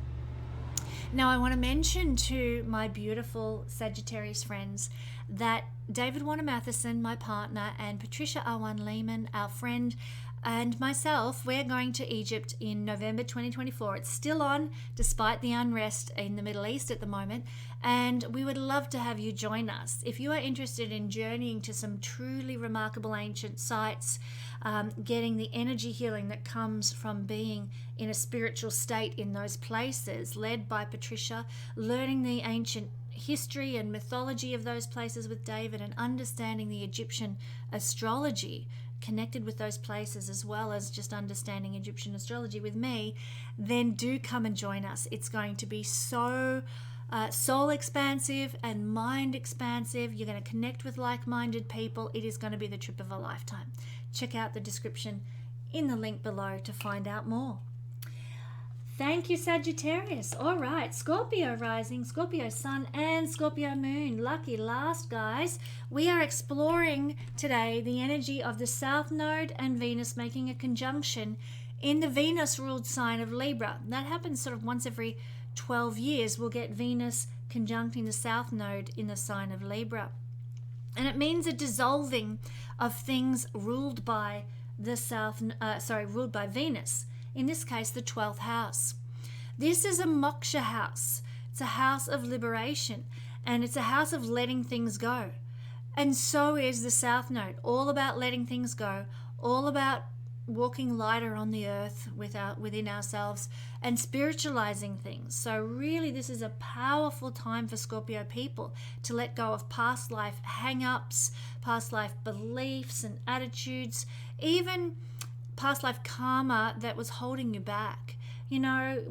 Now, I want to mention to my beautiful Sagittarius friends that David Warner Mathisen, my partner, and Patricia Awyan Lehman, our friend, and myself, we're going to Egypt in November 2024. It's still on, despite the unrest in the Middle East at the moment, and we would love to have you join us. If you are interested in journeying to some truly remarkable ancient sites, getting the energy healing that comes from being in a spiritual state in those places, led by Patricia, learning the ancient history and mythology of those places with David, and understanding the Egyptian astrology connected with those places, as well as just understanding Egyptian astrology with me, then do come and join us. It's going to be so soul expansive and mind expansive. You're going to connect with like-minded people. It is going to be the trip of a lifetime. Check out the description in the link below to find out more. Thank you, Sagittarius. All right, Scorpio rising, Scorpio sun, and Scorpio moon. Lucky last, guys. We are exploring today the energy of the South Node and Venus making a conjunction in the Venus-ruled sign of Libra. That happens sort of once every 12 years. We'll get Venus conjuncting the South Node in the sign of Libra. And it means a dissolving of things ruled by ruled by Venus. In this case, the 12th house. This is a moksha house. It's a house of liberation, and it's a house of letting things go. And so is the South Node, all about letting things go, all about walking lighter on the earth within ourselves and spiritualizing things. So really, this is a powerful time for Scorpio people to let go of past life hang-ups, past life beliefs and attitudes, even past life karma that was holding you back. You know,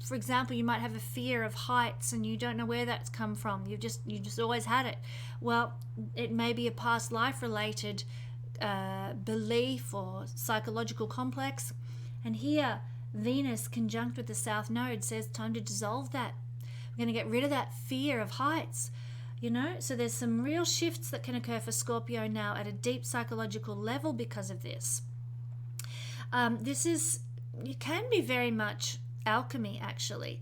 for example, you might have a fear of heights and you don't know where that's come from. You just always had it. Well, it may be a past life related belief or psychological complex. And here, Venus conjunct with the South Node says time to dissolve that. We're going to get rid of that fear of heights. You know, so there's some real shifts that can occur for Scorpio now at a deep psychological level because of this. It can be very much alchemy, actually.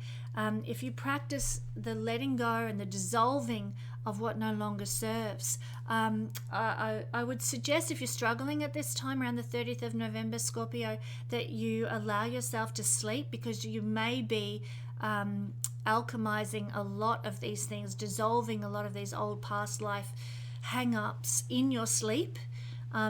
If you practice the letting go and the dissolving of what no longer serves. I would suggest, if you're struggling at this time around the 30th of November, Scorpio, that you allow yourself to sleep, because you may be alchemizing a lot of these things, dissolving a lot of these old past life hang-ups in your sleep.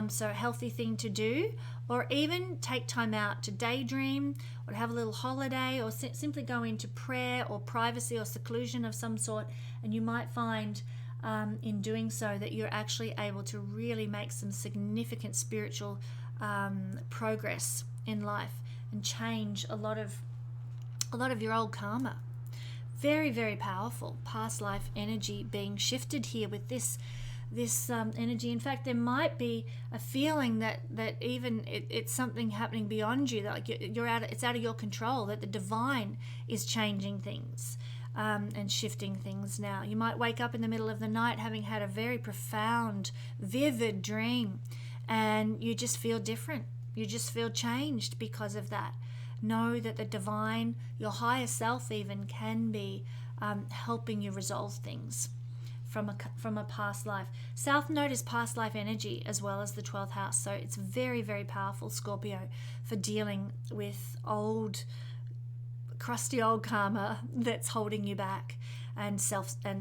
So a healthy thing to do. Or even take time out to daydream or to have a little holiday, or simply go into prayer or privacy or seclusion of some sort. And you might find in doing so that you're actually able to really make some significant spiritual progress in life and change a lot of your old karma. Very, very powerful past life energy being shifted here with this energy. In fact, there might be a feeling that even it's something happening beyond you, that like it's out of your control, that the divine is changing things and shifting things now. You might wake up in the middle of the night having had a very profound, vivid dream, and you just feel different. You just feel changed because of that. Know that the divine, your higher self even, can be helping you resolve things. from a past life. South Node is past life energy as well as the 12th house. So it's very, very powerful, Scorpio, for dealing with crusty old karma that's holding you back and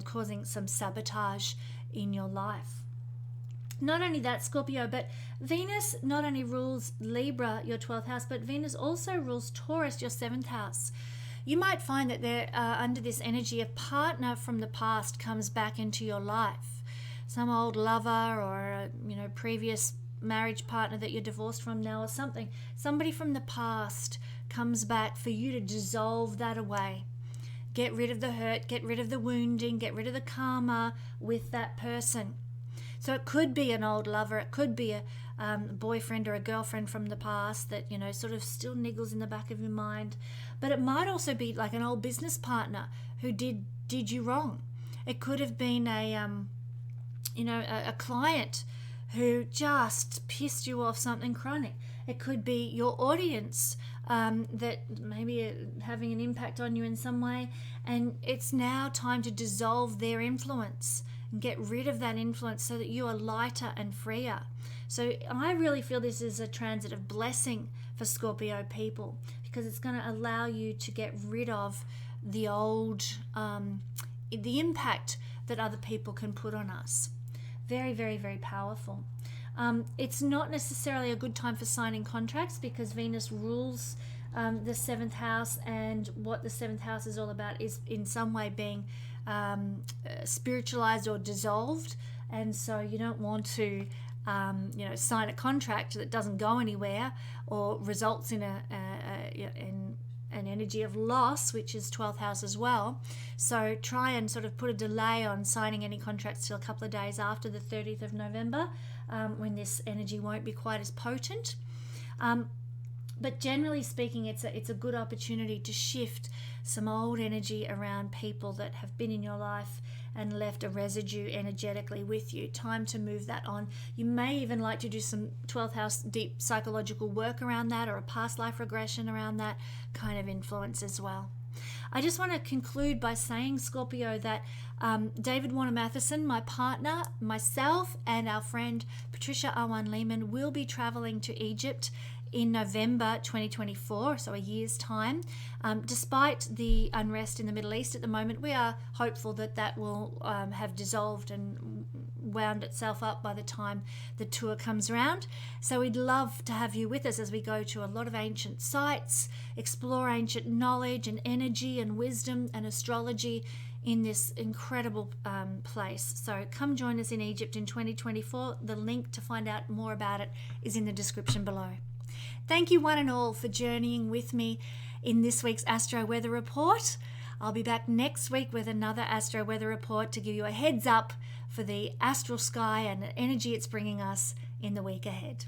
causing some sabotage in your life. Not only that, Scorpio, but Venus not only rules Libra, your 12th house, but Venus also rules Taurus, your 7th house. You might find that there, under this energy, a partner from the past comes back into your life. Some old lover or previous marriage partner that you're divorced from now or something. Somebody from the past comes back for you to dissolve that away. Get rid of the hurt, get rid of the wounding, get rid of the karma with that person. So it could be an old lover, it could be a boyfriend or a girlfriend from the past that, sort of still niggles in the back of your mind. But it might also be like an old business partner who did you wrong. It could have been a client who just pissed you off, something chronic. It could be your audience that maybe having an impact on you in some way, and it's now time to dissolve their influence and get rid of that influence so that you are lighter and freer. So I really feel this is a transit of blessing for Scorpio people, because it's going to allow you to get rid of the old, the impact that other people can put on us. Very, very, very powerful. It's not necessarily a good time for signing contracts because Venus rules the 7th house, and what the 7th house is all about is in some way being spiritualized or dissolved, and so you don't want to sign a contract that doesn't go anywhere or results in an energy of loss, which is 12th house as well. So try and sort of put a delay on signing any contracts till a couple of days after the 30th of November, when this energy won't be quite as potent. But generally speaking, it's a good opportunity to shift some old energy around people that have been in your life and left a residue energetically with you. Time to move that on. You may even like to do some 12th house deep psychological work around that, or a past life regression around that kind of influence as well. I just want to conclude by saying, Scorpio, that David Warner Mathisen, my partner, myself, and our friend Patricia Awyan Lehman will be traveling to Egypt in November 2024, so a year's time. Despite the unrest in the Middle East at the moment, we are hopeful that that will have dissolved and wound itself up by the time the tour comes around. So we'd love to have you with us as we go to a lot of ancient sites, explore ancient knowledge and energy and wisdom and astrology in this incredible place. So come join us in Egypt in 2024. The link to find out more about it is in the description below. Thank you one and all for journeying with me in this week's Astro Weather Report. I'll be back next week with another Astro Weather Report to give you a heads up for the astral sky and the energy it's bringing us in the week ahead.